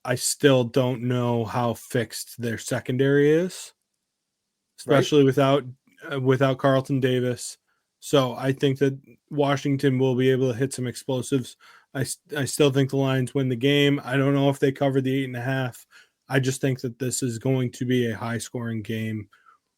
I still don't know how fixed their secondary is, especially without Carlton Davis. So I think that Washington will be able to hit some explosives. I still think the Lions win the game. I don't know if they cover the 8.5. I just think that this is going to be a high-scoring game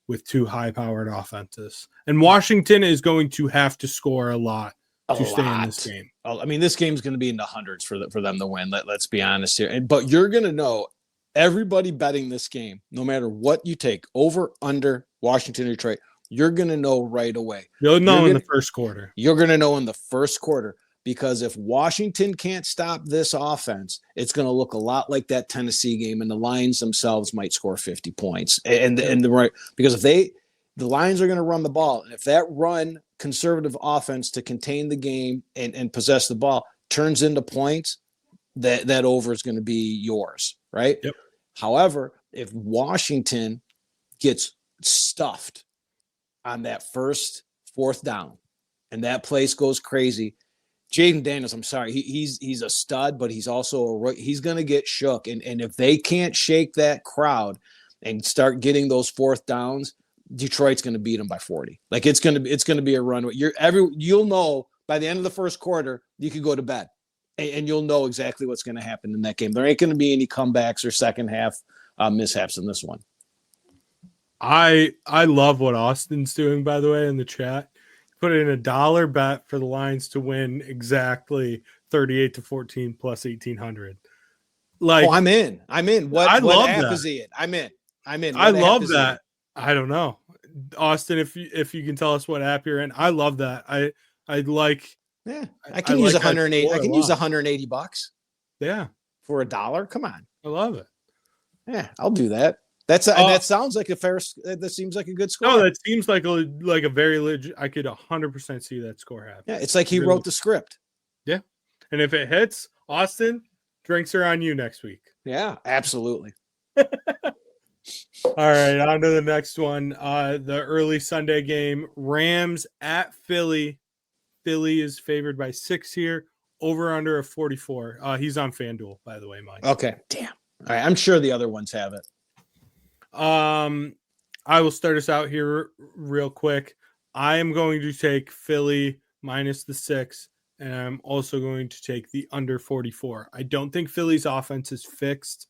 with two high-powered offenses. And Washington is going to have to score a lot to stay in this game. I mean, this game's going to be in the hundreds for them to win. Let's be honest here. But you're going to know everybody betting this game, no matter what you take, over, under, Washington, Detroit, you're going to know right away. You'll know in the first quarter. You're going to know in the first quarter, because if Washington can't stop this offense, it's going to look a lot like that Tennessee game, and the Lions themselves might score 50 points. Because if the Lions are going to run the ball, and if that run conservative offense to contain the game and possess the ball turns into points, that over is going to be yours. right? Yep. However, if Washington gets stuffed on that first 4th down and that place goes crazy, Jaden Daniels, I'm sorry, he's a stud, but he's also he's going to get shook. And if they can't shake that crowd and start getting those 4th downs, Detroit's going to beat them by 40. Like it's going to be a run. You'll know by the end of the first quarter, you could go to bed and you'll know exactly what's going to happen in that game. There ain't going to be any comebacks or second half mishaps in this one. I love what Austin's doing, by the way, in the chat. Put in $1 bet for the Lions to win exactly 38-14 plus 1,800. Like, I'm in. What love app that. is he in? I'm in. I love that. I don't know, Austin. If you can tell us what app you're in, I love that. I like. Yeah, I can use 180. I can use $180. Yeah, for $1. Come on, I love it. Yeah, I'll do that. That sounds like a fair. That seems like a good score. No, that seems like a very legit. I could 100% see that score happen. Yeah, it's like he wrote the script. Yeah, and if it hits, Austin, drinks are on you next week. Yeah, absolutely. All right, on to the next one. The early Sunday game, Rams at Philly. Philly is favored by 6 here, over under a 44. He's on FanDuel, by the way, Mike. Okay, damn. All right, I'm sure the other ones have it. I will start us out here real quick. I am going to take Philly minus the 6, and I'm also going to take the under 44. I don't think Philly's offense is fixed.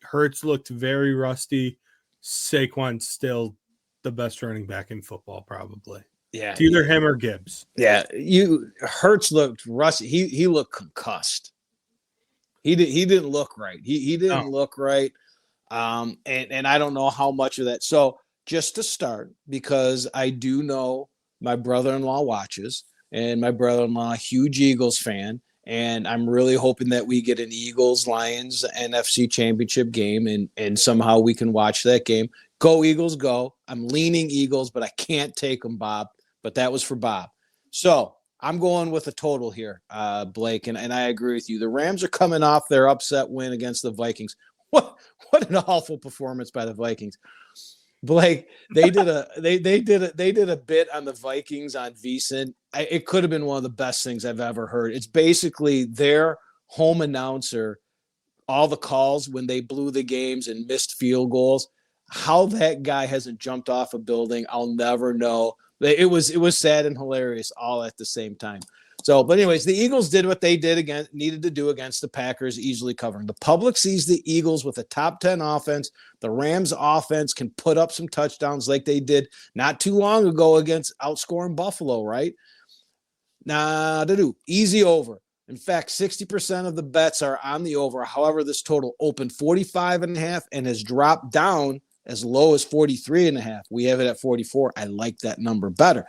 Hurts looked very rusty. Saquon's still the best running back in football, probably. Yeah, it's either him or Gibbs. Yeah, Hurts looked rusty. He looked concussed. He didn't look right. He didn't look right. And I don't know how much of that. So just to start, because I do know my brother-in-law watches, and my brother-in-law, huge Eagles fan, and I'm really hoping that we get an Eagles-Lions NFC Championship game, and somehow we can watch that game. Go Eagles, go. I'm leaning Eagles, but I can't take them, Bob. But that was for Bob. So I'm going with a total here, Blake, and I agree with you. The Rams are coming off their upset win against the Vikings. What an awful performance by the Vikings. Blake, they did a bit on the Vikings on VSiN. It could have been one of the best things I've ever heard. It's basically their home announcer, all the calls when they blew the games and missed field goals. How that guy hasn't jumped off a building, I'll never know. It was sad and hilarious all at the same time. So, but anyways, the Eagles did what they needed to do against the Packers, easily covering. The public sees the Eagles with a top 10 offense. The Rams offense can put up some touchdowns like they did not too long ago against outscoring Buffalo, right? Easy over. In fact, 60% of the bets are on the over. However, this total opened 45.5 and has dropped down as low as 43.5. We have it at 44. I like that number better.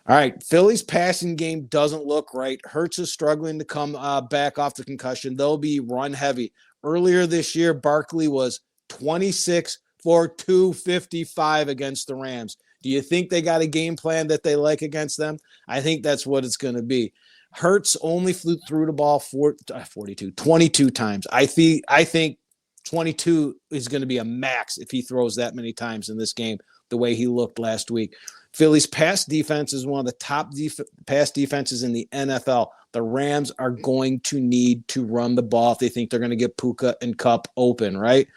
All right, Philly's passing game doesn't look right. Hurts is struggling to come back off the concussion. They'll be run heavy. Earlier this year, Barkley was 26 for 255 against the Rams. Do you think they got a game plan that they like against them? I think that's what it's going to be. Hurts only flew through the ball 22 times. I think 22 is going to be a max if he throws that many times in this game, the way he looked last week. Philly's pass defense is one of the top pass defenses in the NFL. The Rams are going to need to run the ball if they think they're going to get Puka and Kupp open, right?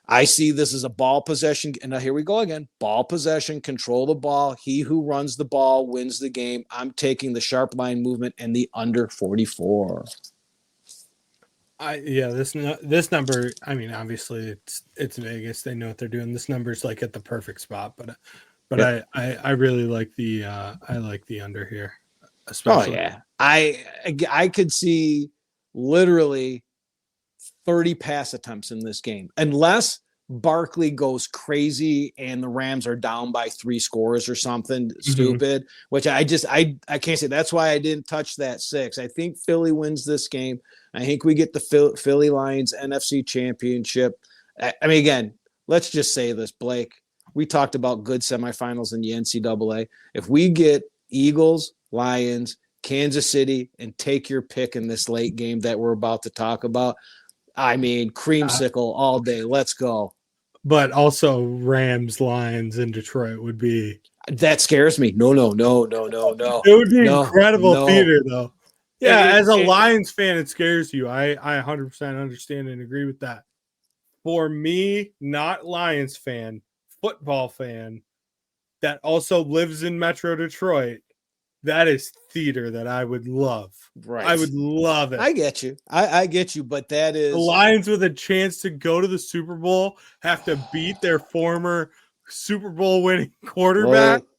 I see this as a ball possession. And now here we go again. Ball possession, control the ball. He who runs the ball wins the game. I'm taking the sharp line movement and the under 44. This number, I mean, obviously it's Vegas. They know what they're doing. This number's like at the perfect spot, but yeah. I really like the under here. Especially. Oh yeah. I could see literally 30 pass attempts in this game, unless Barkley goes crazy and the Rams are down by 3 scores or something stupid, which I can't say. That's why I didn't touch that 6. I think Philly wins this game. I think we get the Philly Lions NFC Championship. I mean, again, let's just say this, Blake. We talked about good semifinals in the NCAA. If we get Eagles, Lions, Kansas City, and take your pick in this late game that we're about to talk about, I mean, creamsicle all day. Let's go. But also Rams, Lions in Detroit would be. That scares me. No. It would be incredible theater, though. Yeah, as a Lions fan, it scares you. I 100% understand and agree with that. For me, not Lions fan, football fan that also lives in Metro Detroit, that is theater that I would love. Right. I would love it. I get you. I get you, but that is the Lions with a chance to go to the Super Bowl have to beat their former Super Bowl winning quarterback. Well,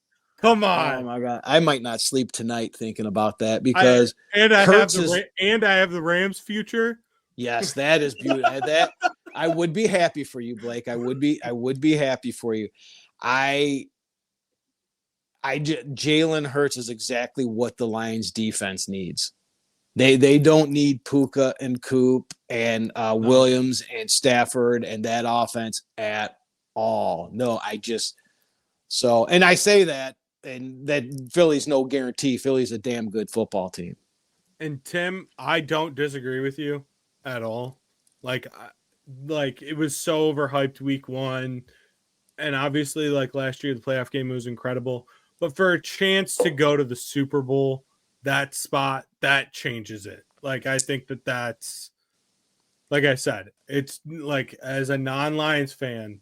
come on. Oh my God. I might not sleep tonight thinking about that because I have the Rams future. Yes, that is beautiful. That I would be happy for you, Blake. I would be happy for you. Jalen Hurts is exactly what the Lions defense needs. They don't need Puka and Coop and Williams and Stafford and that offense at all. No, and I say that, and that Philly's no guarantee. Philly's a damn good football team. And Tim, I don't disagree with you at all. Like it was so overhyped week 1, and obviously like last year the playoff game was incredible. But for a chance to go to the Super Bowl, that spot that changes it. Like I think that's like I said, it's like as a non-Lions fan,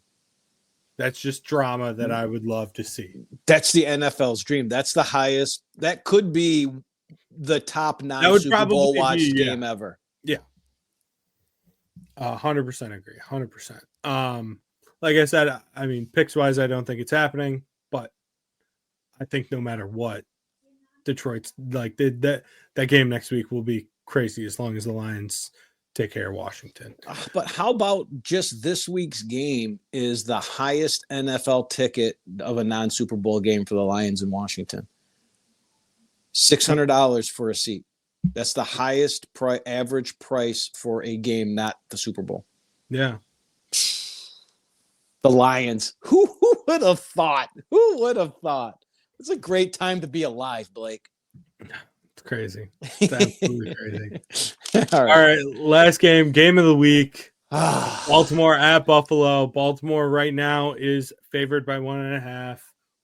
that's just drama that I would love to see. That's the NFL's dream. That's the highest. That could be the top 9 Super Bowl watched game ever. Yeah. 100% agree. 100%. Like I said, I mean, picks wise, I don't think it's happening, but I think no matter what, Detroit's like that game next week will be crazy as long as the Lions take care of Washington. But how about just this week's game is the highest NFL ticket of a non-Super Bowl game for the Lions in Washington? $600 for a seat. That's the highest average price for a game, not the Super Bowl. Yeah. The Lions. Who would have thought? Who would have thought? It's a great time to be alive, Blake. It's crazy. It's absolutely crazy. All right. Last game of the week. Baltimore at Buffalo. Baltimore right now is favored by 1.5.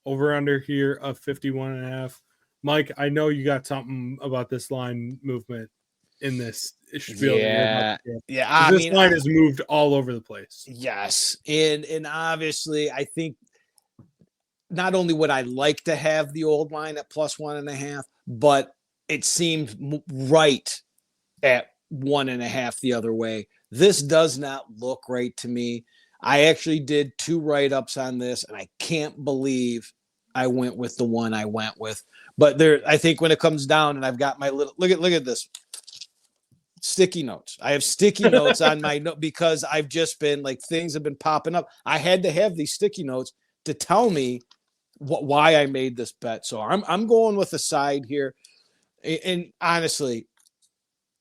Over under here of 51.5. Mike, I know you got something about this line movement in this. Yeah. This line has moved all over the place. Yes. And obviously, I think not only would I like to have the old line at plus 1.5, but it seemed right at 1.5 the other way. This does not look right to me. I actually did 2 write-ups on this, and I can't believe I went with the one I went with. But I think when it comes down, and I've got my little look at this sticky notes. I have sticky notes on my note because I've just been like things have been popping up. I had to have these sticky notes to tell me why I made this bet. So I'm going with a side here, and honestly,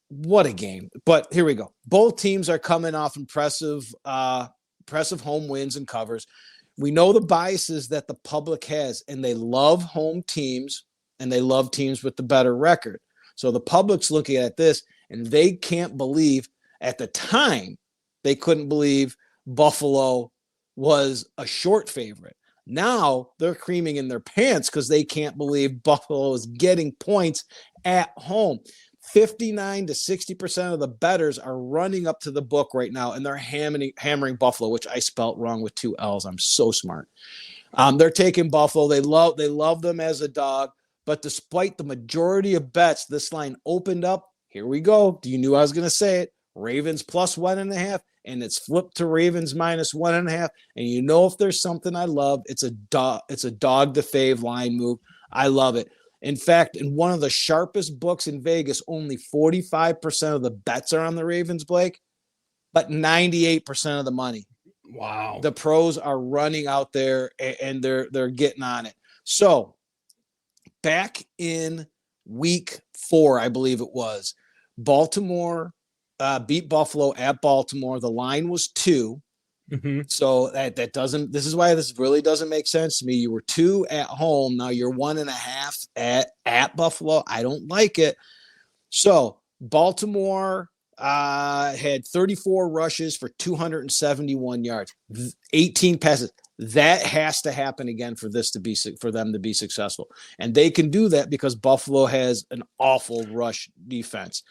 what a game! But here we go. Both teams are coming off impressive home wins and covers. We know the biases that the public has, and they love home teams, and they love teams with the better record. So the public's looking at this, and they can't believe at the time, they couldn't believe Buffalo was a short favorite. Now they're creaming in their pants because they can't believe Buffalo is getting points at home. 59 to 60% of the bettors are running up to the book right now, and they're hammering Buffalo, which I spelt wrong with 2 L's. I'm so smart. They're taking Buffalo. They love them as a dog, but despite the majority of bets, this line opened up. Here we go. You knew I was going to say it. Ravens plus 1.5, and it's flipped to Ravens minus 1.5. And you know if there's something I love, it's a dog to fave line move. I love it. In fact, in one of the sharpest books in Vegas, only 45% of the bets are on the Ravens, Blake, but 98% of the money. Wow. The pros are running out there and they're getting on it. So back in week 4, I believe it was, Baltimore beat Buffalo at Baltimore. The line was 2. Mm-hmm. So this is why this really doesn't make sense to me. You were 2 at home. Now you're 1.5 at Buffalo. I don't like it. So Baltimore had 34 rushes for 271 yards, 18 passes. That has to happen again for them to be successful. And they can do that because Buffalo has an awful rush defense.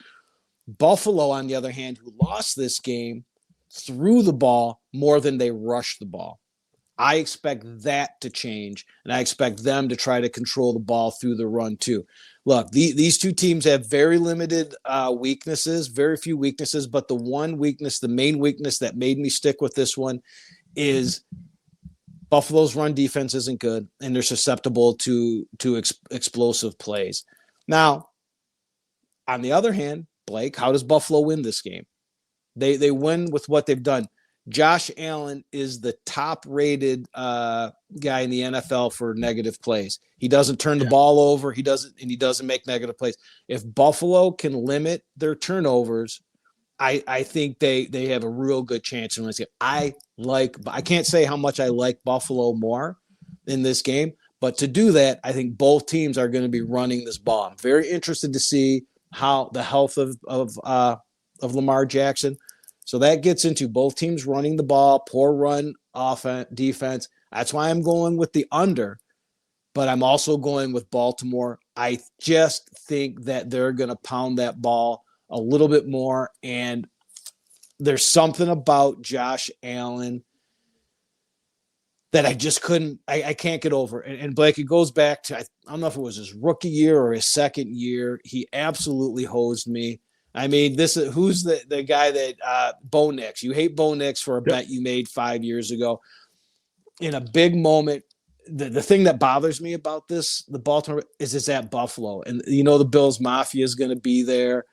Buffalo, on the other hand, who lost this game, threw the ball more than they rushed the ball. I expect that to change, and I expect them to try to control the ball through the run too. Look, these two teams have very limited weaknesses, very few weaknesses, but the main weakness that made me stick with this one is Buffalo's run defense isn't good, and they're susceptible to explosive plays. Now, on the other hand, Blake, how does Buffalo win this game? They win with what they've done. Josh Allen is the top-rated guy in the NFL for negative plays. He doesn't turn the ball over. He doesn't make negative plays. If Buffalo can limit their turnovers, I think they have a real good chance in this game. I can't say how much I like Buffalo more in this game, but to do that, I think both teams are going to be running this ball. I'm very interested to see how the health of Lamar Jackson. So that gets into both teams running the ball, poor run offense, defense. That's why I'm going with the under, but I'm also going with Baltimore. I just think that they're going to pound that ball a little bit more, and there's something about Josh Allen that I just I can't get over. And Blake, it goes back to, I don't know if it was his rookie year or his second year. He absolutely hosed me. I mean, who's the guy that Bo Nix? You hate Bo Nix for a bet you made 5 years ago. In a big moment, the thing that bothers me about the Baltimore is it's at Buffalo, and the Bills Mafia is going to be there.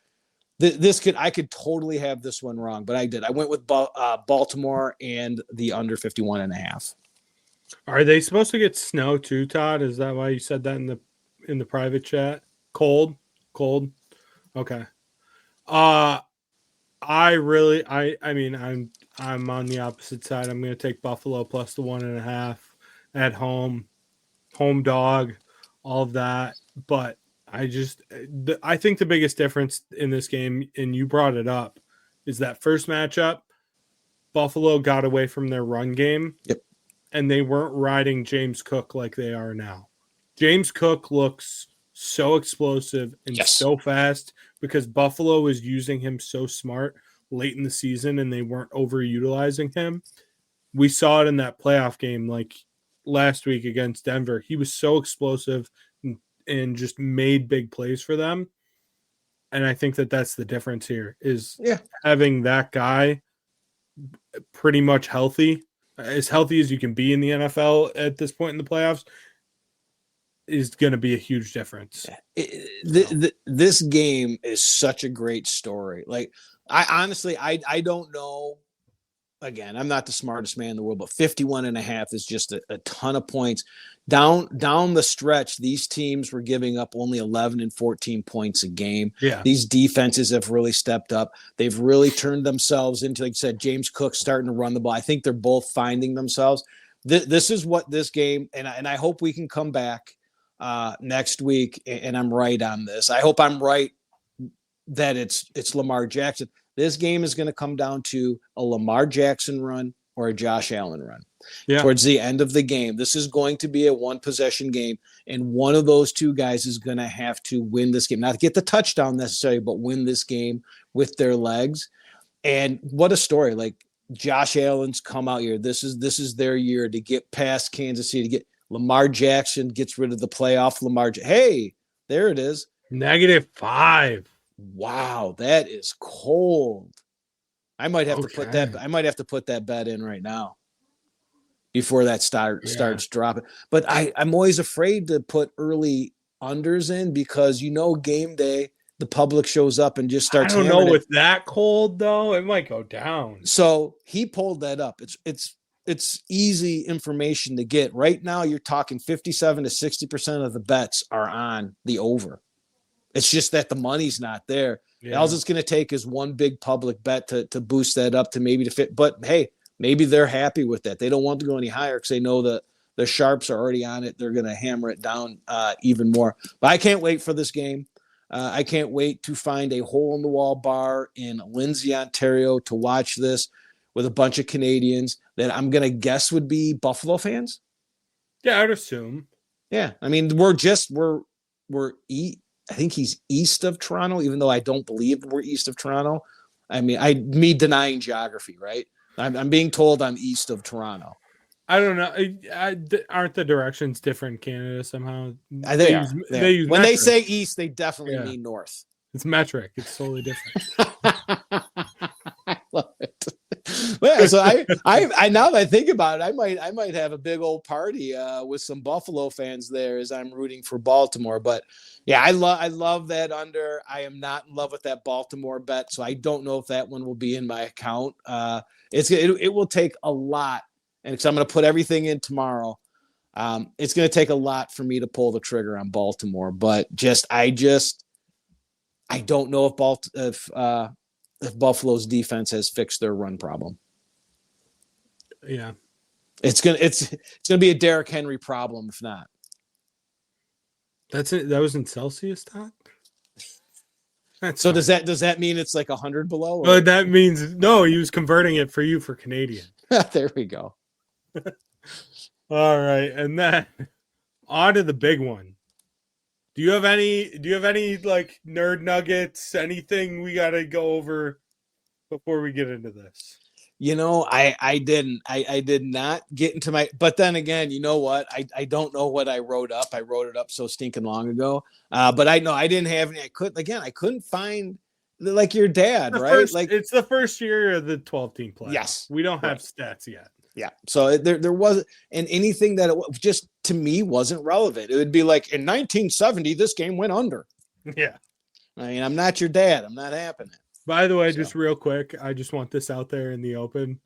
I could totally have this one wrong, but I did. I went with Baltimore and the under 51.5. Are they supposed to get snow too, Todd? Is that why you said that in the private chat? Cold. Okay. I mean, I'm on the opposite side. I'm going to take Buffalo plus the 1.5 at home dog, all of that. But I think the biggest difference in this game, and you brought it up, is that first matchup, Buffalo got away from their run game. Yep. And they weren't riding James Cook like they are now. James Cook looks so explosive and so fast because Buffalo is using him so smart late in the season and they weren't overutilizing him. We saw it in that playoff game like last week against Denver. He was so explosive and just made big plays for them. And I think that that's the difference here is having that guy pretty much healthy, as healthy as you can be in the NFL at this point in the playoffs, is going to be a huge difference. This game is such a great story. Like, I honestly don't know. Again, I'm not the smartest man in the world, but 51.5 is just a ton of points. Down the stretch, these teams were giving up only 11 and 14 points a game. Yeah. These defenses have really stepped up. They've really turned themselves into, like I said, James Cook starting to run the ball. I think they're both finding themselves. This is what this game, and I hope we can come back next week and I'm right on this. I hope I'm right that it's Lamar Jackson. This game is going to come down to a Lamar Jackson run or a Josh Allen run. Yeah. Towards the end of the game, this is going to be a one-possession game, and one of those two guys is going to have to win this game. Not get the touchdown necessarily, but win this game with their legs. And what a story. Like, Josh Allen's come out here. This is their year to get past Kansas City, to get Lamar Jackson gets rid of the playoff. Hey, there it is. -5. Wow, that is cold. I might have to put that bet in right now before that starts dropping. But I'm always afraid to put early unders in because game day the public shows up and just starts. I don't know with that cold though, it might go down. So he pulled that up. It's easy information to get. Right now you're talking 57 to 60% of the bets are on the over. It's just that the money's not there. Yeah. All it's going to take is one big public bet to boost that up to maybe to fit. But, hey, maybe they're happy with that. They don't want to go any higher because they know that the sharps are already on it. They're going to hammer it down even more. But I can't wait for this game. I can't wait to find a hole-in-the-wall bar in Lindsay, Ontario to watch this with a bunch of Canadians that I'm going to guess would be Buffalo fans. Yeah, I'd assume. Yeah. I mean, I think he's east of Toronto, even though I don't believe we're east of Toronto. I mean, me denying geography, right? I'm being told I'm east of Toronto. I don't know. Aren't the directions different in Canada somehow? They use when metric. They say east, they definitely mean north. It's metric. It's totally different. I love it. Yeah, so I now that I think about it, I might have a big old party with some Buffalo fans there as I'm rooting for Baltimore. But yeah, I love that under. I am not in love with that Baltimore bet, so I don't know if that one will be in my account. It will take a lot, and because I'm going to put everything in tomorrow, it's going to take a lot for me to pull the trigger on Baltimore. But I don't know if Buffalo's defense has fixed their run problem. Yeah. It's gonna be a Derrick Henry problem if not. That's it. That was in Celsius, Todd? So does that mean it's like 100 below? Well, that means no, he was converting it for you for Canadian. There we go. All right, and then on to the big one. Do you have any like nerd nuggets, anything we got to go over before we get into this? I did not get into my, but then again, you know what? I don't know what I wrote up. I wrote it up so stinking long ago. But I know I didn't have any. I couldn't find like your dad, right? It's the first year of the 12-team play. Yes. We don't have stats yet. Yeah. So there wasn't, and anything that it just to me wasn't relevant. It would be like in 1970, this game went under. Yeah. I mean, I'm not your dad. I'm not happening. By the way, just real quick, I just want this out there in the open.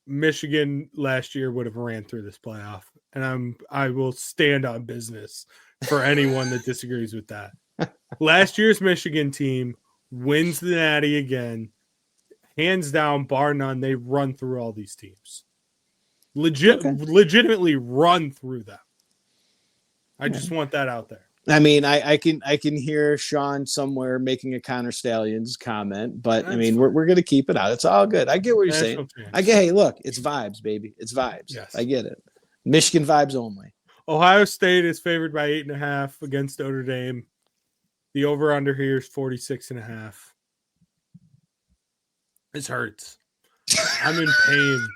Michigan last year would have ran through this playoff, and I will stand on business for anyone that disagrees with that. Last year's Michigan team wins the Natty again. Hands down, bar none, they run through all these teams. Legitimately run through them. I just want that out there. I mean, I can hear Sean somewhere making a Connor Stallions comment, but I mean, we're gonna keep it out. It's all good. I get what you're saying. Hey, look, it's vibes, baby. It's vibes. Yes. I get it. Michigan vibes only. Ohio State is favored by 8.5 against Notre Dame. The over/under here is 46.5. This hurts. I'm in pain.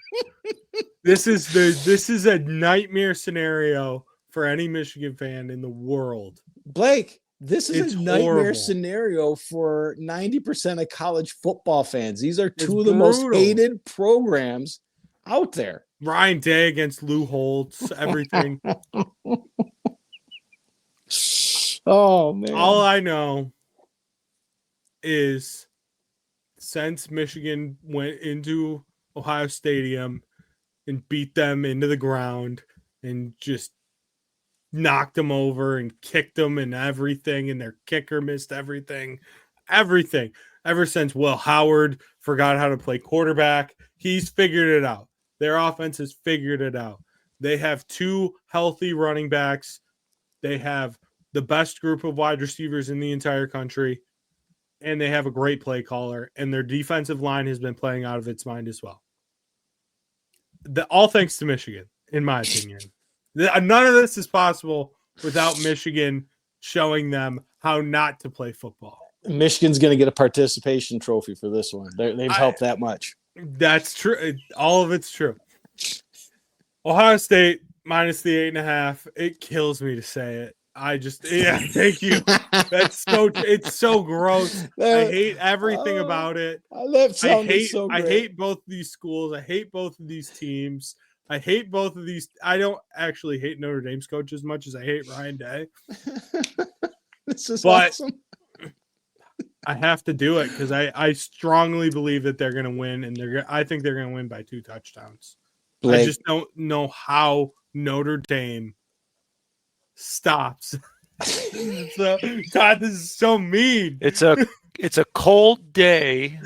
This is a nightmare scenario for any Michigan fan in the world. Blake, this is a nightmare scenario for 90% of college football fans. These are two of the most hated programs out there. Ryan Day against Lou Holtz, everything. Oh, man. All I know is since Michigan went into Ohio Stadium and beat them into the ground and just knocked them over and kicked them and everything, and their kicker missed everything. Ever since Will Howard forgot how to play quarterback, he's figured it out. Their offense has figured it out. They have two healthy running backs. They have the best group of wide receivers in the entire country, and they have a great play caller, and their defensive line has been playing out of its mind as well. All thanks to Michigan, in my opinion. None of this is possible without Michigan showing them how not to play football. Michigan's going to get a participation trophy for this one. They've helped that much. That's true. All of it's true. Ohio State minus the 8.5. It kills me to say it. Thank you. It's so gross. I hate everything about it. I hate both these schools. I hate both of these teams. I hate both of these. I don't actually hate Notre Dame's coach as much as I hate Ryan Day. This is awesome. I have to do it because I strongly believe that they're going to win, and I think they're going to win by 2 touchdowns. Blake. I just don't know how Notre Dame stops. So, God, this is so mean. It's a cold day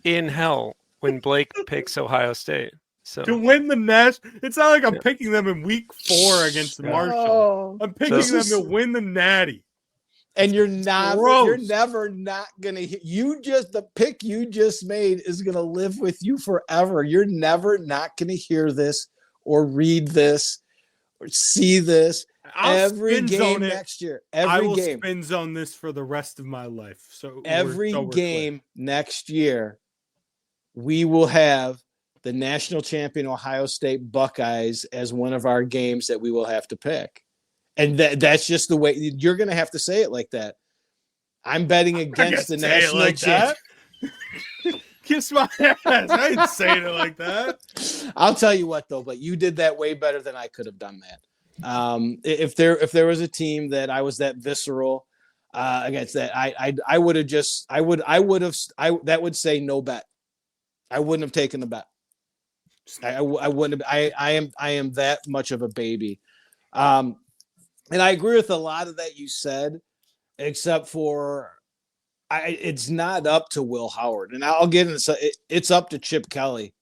in hell when Blake picks Ohio State. So to win the national, it's not like I'm picking them in week 4 against Marshall. I'm picking them to win the Natty. And you're Gross. never not gonna the pick you just made is gonna live with you forever. You're never not gonna hear this or read this or see this every game next year. I will spin zone this for the rest of my life. So every we're game next year, we will have the national champion Ohio State Buckeyes as one of our games that we will have to pick. And that's just the way you're going to have to say it like that. I'm betting against the national champion. Kiss my ass. I ain't saying it like that. I'll tell you what, though, but you did that way better than I could have done that. If there was a team that I was that visceral against, that I would have that would say no bet. I wouldn't have taken the bet. I wouldn't have. I am that much of a baby. And I agree with a lot of that you said, except for it's not up to Will Howard. And I'll get into it's up to Chip Kelly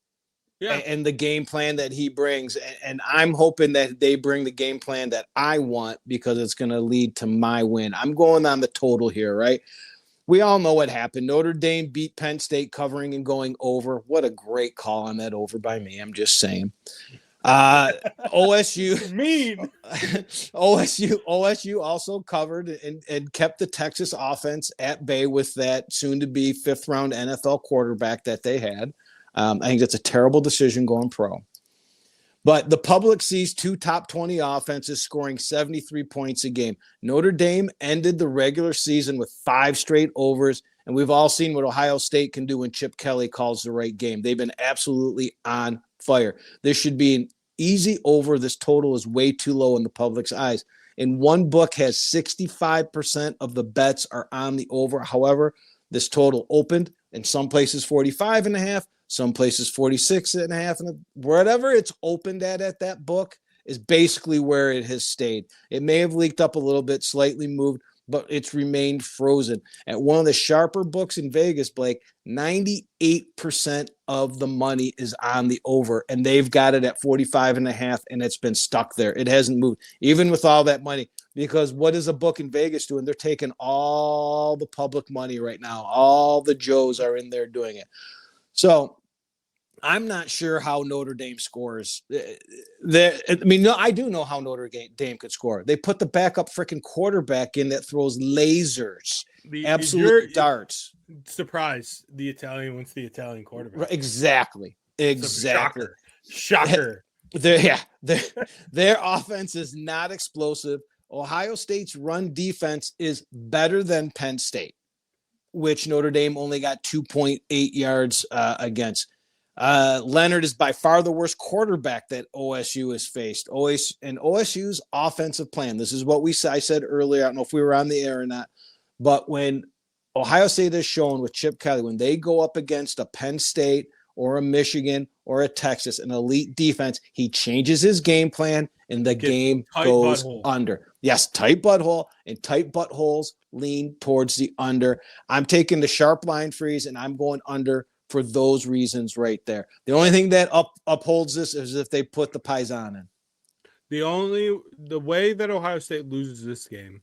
and the game plan that he brings. And I'm hoping that they bring the game plan that I want, because it's going to lead to my win. I'm going on the total here, right? We all know what happened. Notre Dame beat Penn State covering and going over. What a great call on that over by me. I'm just saying. OSU mean OSU also covered and kept the Texas offense at bay with that soon to be 5th round NFL quarterback that they had. I think that's a terrible decision going pro. But the public sees 2 top 20 offenses scoring 73 points a game. Notre Dame ended the regular season with 5 straight overs, and we've all seen what Ohio State can do when Chip Kelly calls the right game. They've been absolutely on fire. This should be an easy over. This total is way too low in the public's eyes. And one book has 65% of the bets are on the over. However, this total opened in some places 45.5, some places 46.5, and wherever it's opened at that book is basically where it has stayed. It may have leaked up a little bit, slightly moved, but it's remained frozen. At one of the sharper books in Vegas, Blake, 98% of the money is on the over, and they've got it at 45.5, and it's been stuck there. It hasn't moved, even with all that money, because what is a book in Vegas doing? They're taking all the public money right now. All the Joes are in there doing it. So I'm not sure how Notre Dame scores. I do know how Notre Dame could score. They put the backup freaking quarterback in that throws lasers, absolute darts. Surprise! The Italian wants the Italian quarterback. Right, exactly. Shocker. Their offense is not explosive. Ohio State's run defense is better than Penn State, which Notre Dame only got 2.8 yards against. Leonard is by far the worst quarterback that OSU has faced. OSU's offensive plan. This is what I said earlier. I don't know if we were on the air or not, but when Ohio State has shown with Chip Kelly, when they go up against a Penn State or a Michigan or a Texas, an elite defense, he changes his game plan and the game goes under. Yes, tight butthole, and tight buttholes lean towards the under. I'm taking the sharp line freeze and I'm going under for those reasons right there. The only thing that upholds this is if they put the Paisan in. The way that Ohio State loses this game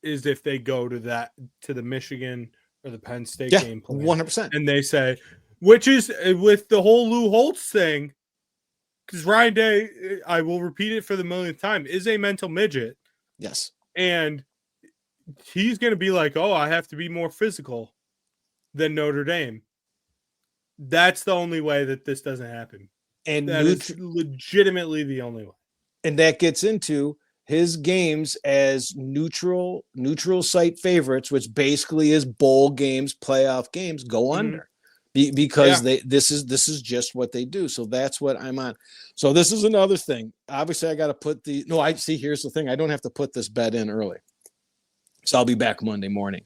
is if they go to the Michigan or the Penn State game plan. 100%. And they say, which is with the whole Lou Holtz thing, because Ryan Day, I will repeat it for the millionth time, is a mental midget. Yes. And he's going to be like, oh, I have to be more physical than Notre Dame. That's the only way that this doesn't happen. And that is legitimately the only way. And that gets into his games as neutral site favorites, which basically is bowl games, playoff games, go under. Because this is just what they do. So that's what I'm on. So this is another thing. Obviously, I got to put here's the thing. I don't have to put this bet in early. So I'll be back Monday morning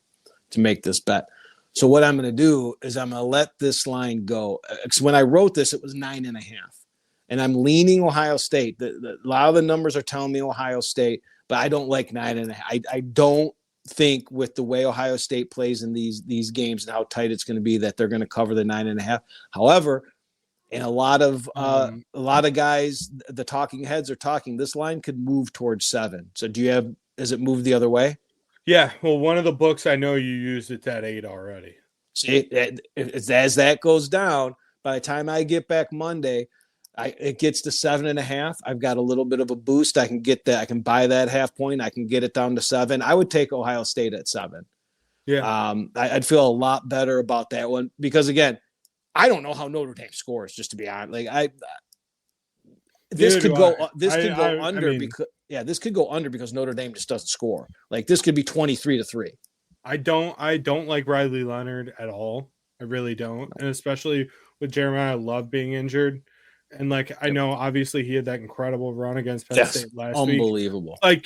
to make this bet. So what I'm going to do is I'm going to let this line go. Because when I wrote this, it was 9.5. And I'm leaning Ohio State. A lot of the numbers are telling me Ohio State, but I don't like 9.5. I don't think with the way Ohio State plays in these games and how tight it's going to be that they're going to cover the 9.5. However, and a lot of guys, the talking heads are talking, this line could move towards 7. So has it moved the other way? Yeah, well, one of the books I know you used it's at 8 already. See, as that goes down, by the time I get back Monday, it gets to 7.5. I've got a little bit of a boost. I can get that. I can buy that half point. I can get it down to 7. I would take Ohio State at 7. Yeah. I'd feel a lot better about that one because again, I don't know how Notre Dame scores. Just to be honest, this could go under because Notre Dame just doesn't score. Like this could be 23-3. I don't like Riley Leonard at all. I really don't. And especially with Jeremiah Love being injured. And I know obviously he had that incredible run against Penn State last week. Unbelievable. I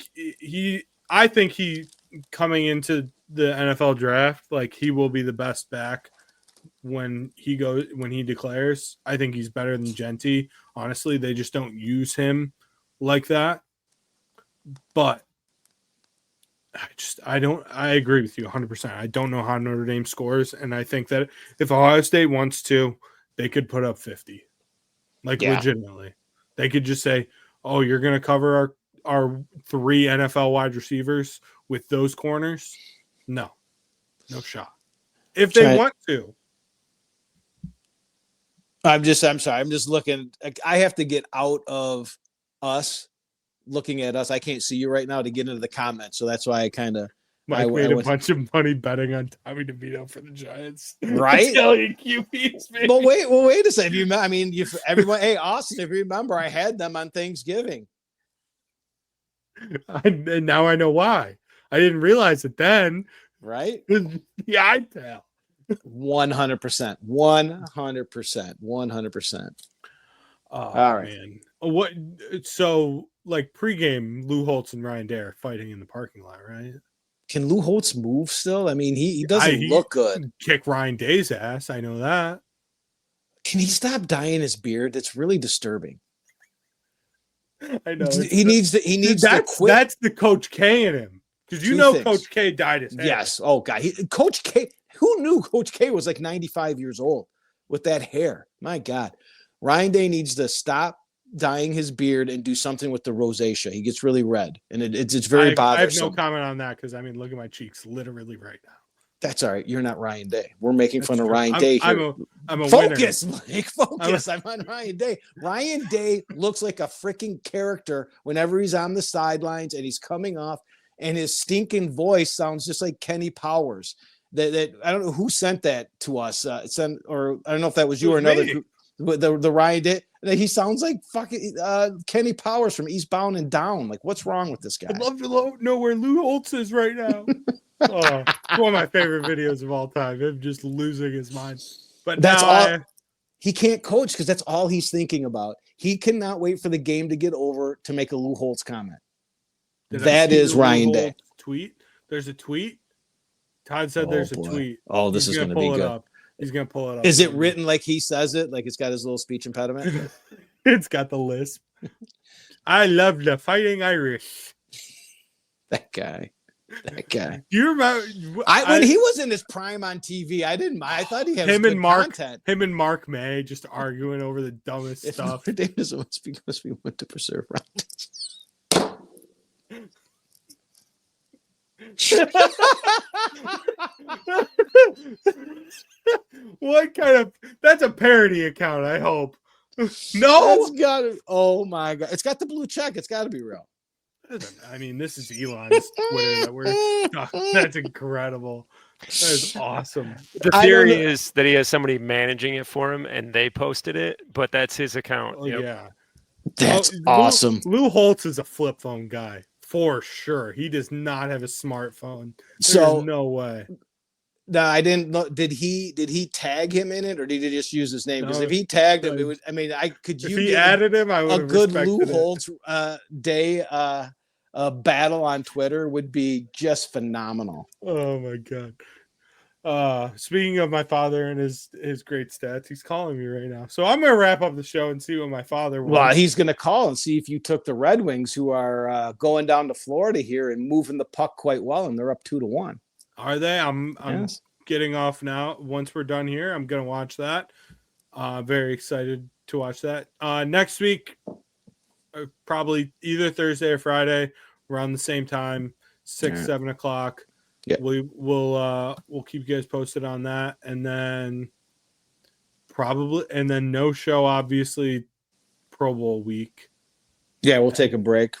think he coming into the NFL draft, he will be the best back when he declares. I think he's better than Genty. Honestly, they just don't use him like that. But I agree with you 100%. I don't know how Notre Dame scores. And I think that if Ohio State wants to, they could put up 50. Legitimately. They could just say, oh, you're going to cover our 3 NFL wide receivers with those corners? No shot. If they want to. I'm sorry. I'm just looking. I have to get out of us looking at us. I can't see you right now to get into the comments. So that's why I kind of Mike made a bunch of money betting on Tommy DeVito for the Giants. Right? QBs, baby. But wait a second. Everyone, hey, Austin, if you remember, I had them on Thanksgiving. And now I know why. I didn't realize it then. Right? Yeah, I tell. 100%. 100%. All right, man. What? So, pregame, Lou Holtz and Ryan Day are fighting in the parking lot, right? Can Lou Holtz move still? I mean, he doesn't look good. Kick Ryan Day's ass. I know that. Can he stop dyeing his beard? That's really disturbing. I know. He needs to quit. That's the Coach K in him. Because Coach K dyed his hair. Yes. Oh, God. Coach K. Who knew Coach K was 95 years old with that hair? My God. Ryan Day needs to stop dyeing his beard and do something with the rosacea. He gets really red, and it's very bothersome. I have no comment on that because look at my cheeks literally right now. That's all right. You're not Ryan Day. We're making fun of Ryan Day here. I'm a focus, winner. Mike. Focus. I'm on Ryan Day. Ryan Day looks like a freaking character whenever he's on the sidelines and he's coming off, and his stinking voice sounds just like Kenny Powers. That I don't know who sent that to us. Or I don't know if that was you or another group. The Ryan Day. He sounds like fucking Kenny Powers from Eastbound and Down. What's wrong with this guy? I'd love to know where Lou Holtz is right now. One of my favorite videos of all time. Him just losing his mind. But that's all. He can't coach because that's all he's thinking about. He cannot wait for the game to get over to make a Lou Holtz comment. That is Ryan Day. Tweet. There's a tweet. Todd said there's a tweet. Oh, this is going to be good. He's going to pull it up. Is it written like he says it? Like it's got his little speech impediment? It's got the lisp. I love the Fighting Irish. That guy. Do you remember when he was in his prime on TV? I thought he had good content. Him and Mark May just arguing over the dumbest stuff. Notre Dame is because we went to preserve round. What kind of? That's a parody account. I hope. No, oh my God! It's got the blue check. It's got to be real. This is Elon's Twitter. That's incredible. That is awesome. The theory is that he has somebody managing it for him, and they posted it, but that's his account. Oh, yeah, that's awesome. Lou Holtz is a flip phone guy for sure. He does not have a smartphone. There's no way. No, I didn't know. Did he tag him in it, or did he just use his name? Because if he tagged him, it would. If he added him, I would. A good Lou Holtz Day battle on Twitter would be just phenomenal. Oh my God. Speaking of my father and his great stats, he's calling me right now. So I'm gonna wrap up the show and see what my father wants. Well, he's gonna call and see if you took the Red Wings, who are going down to Florida here and moving the puck quite well, and they're up 2-1. Are they? I'm getting off now. Once we're done here, I'm gonna watch that. Very excited to watch that. Next week, probably either Thursday or Friday, around the same time, 7 o'clock. Yeah. We'll keep you guys posted on that, and then no show, obviously, Pro Bowl week. Yeah, we'll take a break.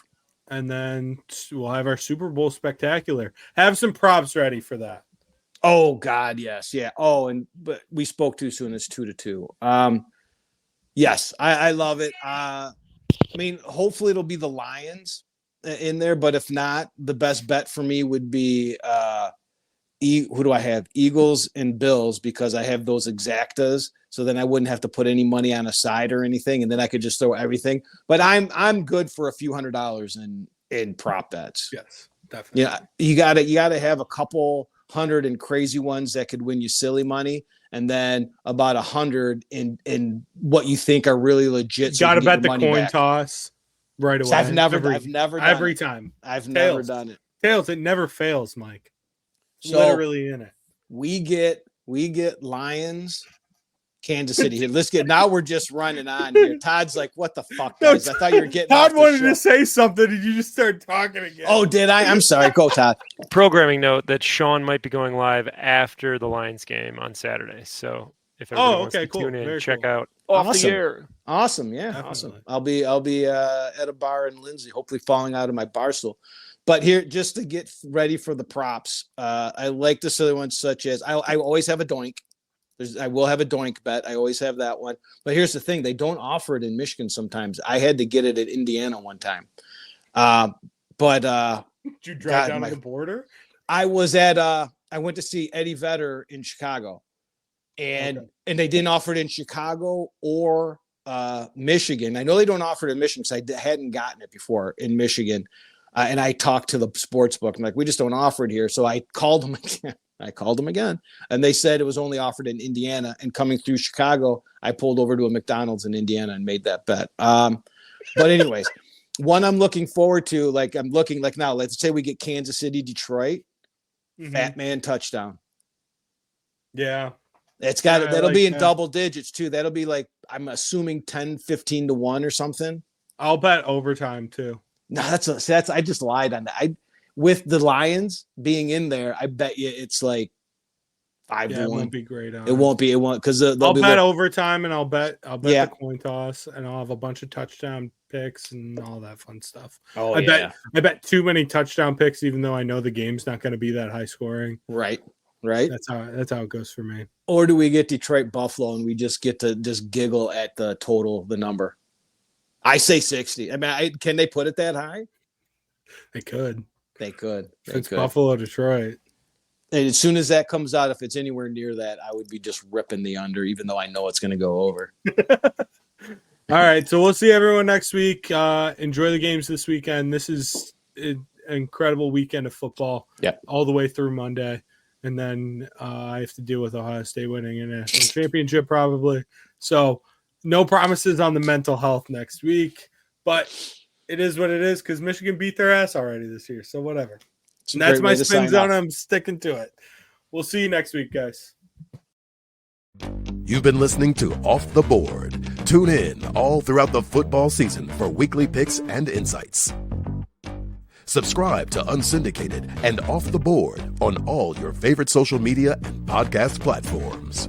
And then we'll have our Super Bowl spectacular. Have some props ready for that. Oh God, yes, yeah. Oh, but we spoke too soon. It's 2-2. Yes, I love it. I mean, hopefully it'll be the Lions in there, but if not, the best bet for me would be who do I have? Eagles and Bills, because I have those exactas, so then I wouldn't have to put any money on a side or anything, and then I could just throw everything. But I'm good for a few $100s in prop bets. Yes, definitely. Yeah, you gotta have a couple hundred in crazy ones that could win you silly money, and then about 100 in what you think are really legit. You gotta bet the coin toss right away. So I've never done time. I've never done it. Tails, it never fails, Mike. So literally in it. We get Lions, Kansas City here. Now we're just running on here. Todd's like, what the fuck, guys? I thought you were getting Todd off the wanted show. to say something and you just started talking again. Oh, did I? I'm sorry. Go, Todd. Programming note that Sean might be going live after the Lions game on Saturday. So if everyone wants to tune in, Very check cool. out Off Awesome. the Air. Awesome. Yeah. Definitely. Awesome. I'll be at a bar in Lindsay, hopefully falling out of my bar stool. But here, just to get ready for the props, I like this other one, such as I always have a doink. I will have a doink bet. I always have that one. But here's the thing. They don't offer it in Michigan sometimes. I had to get it at Indiana one time. Did you drive down to the border? I went to see Eddie Vedder in Chicago. And they didn't offer it in Chicago or Michigan. I know they don't offer it in Michigan because I hadn't gotten it before in Michigan. And I talked to the sports book. I'm like, we just don't offer it here. So I called them again. And they said it was only offered in Indiana. And coming through Chicago, I pulled over to a McDonald's in Indiana and made that bet. But anyways, one I'm looking forward to, now, let's say we get Kansas City, Detroit, Fat Man touchdown. Yeah. That'll be in double digits too. That'll be like, I'm assuming 10, 15 to 1 or something. I'll bet overtime too. No, that's I just lied on that. With the Lions being in there, I bet you it's like 5 to 1. It won't be great. It won't because I'll bet overtime, and I'll bet the coin toss, and I'll have a bunch of touchdown picks and all that fun stuff. Oh, I bet too many touchdown picks, even though I know the game's not going to be that high scoring. Right. That's how it goes for me. Or do we get Detroit Buffalo and we just get to just giggle at the total, the number? I say 60. I mean, can they put it that high? They could. It's Buffalo, Detroit. And as soon as that comes out, if it's anywhere near that, I would be just ripping the under, even though I know it's going to go over. All right. So we'll see everyone next week. Enjoy the games this weekend. This is an incredible weekend of football. Yep. All the way through Monday. And then I have to deal with Ohio State winning a national championship probably. So no promises on the mental health next week, but it is what it is because Michigan beat their ass already this year. So whatever. And that's my spin zone. I'm sticking to it. We'll see you next week, guys. You've been listening to Off the Board. Tune in all throughout the football season for weekly picks and insights. Subscribe to Unsyndicated and Off the Board on all your favorite social media and podcast platforms.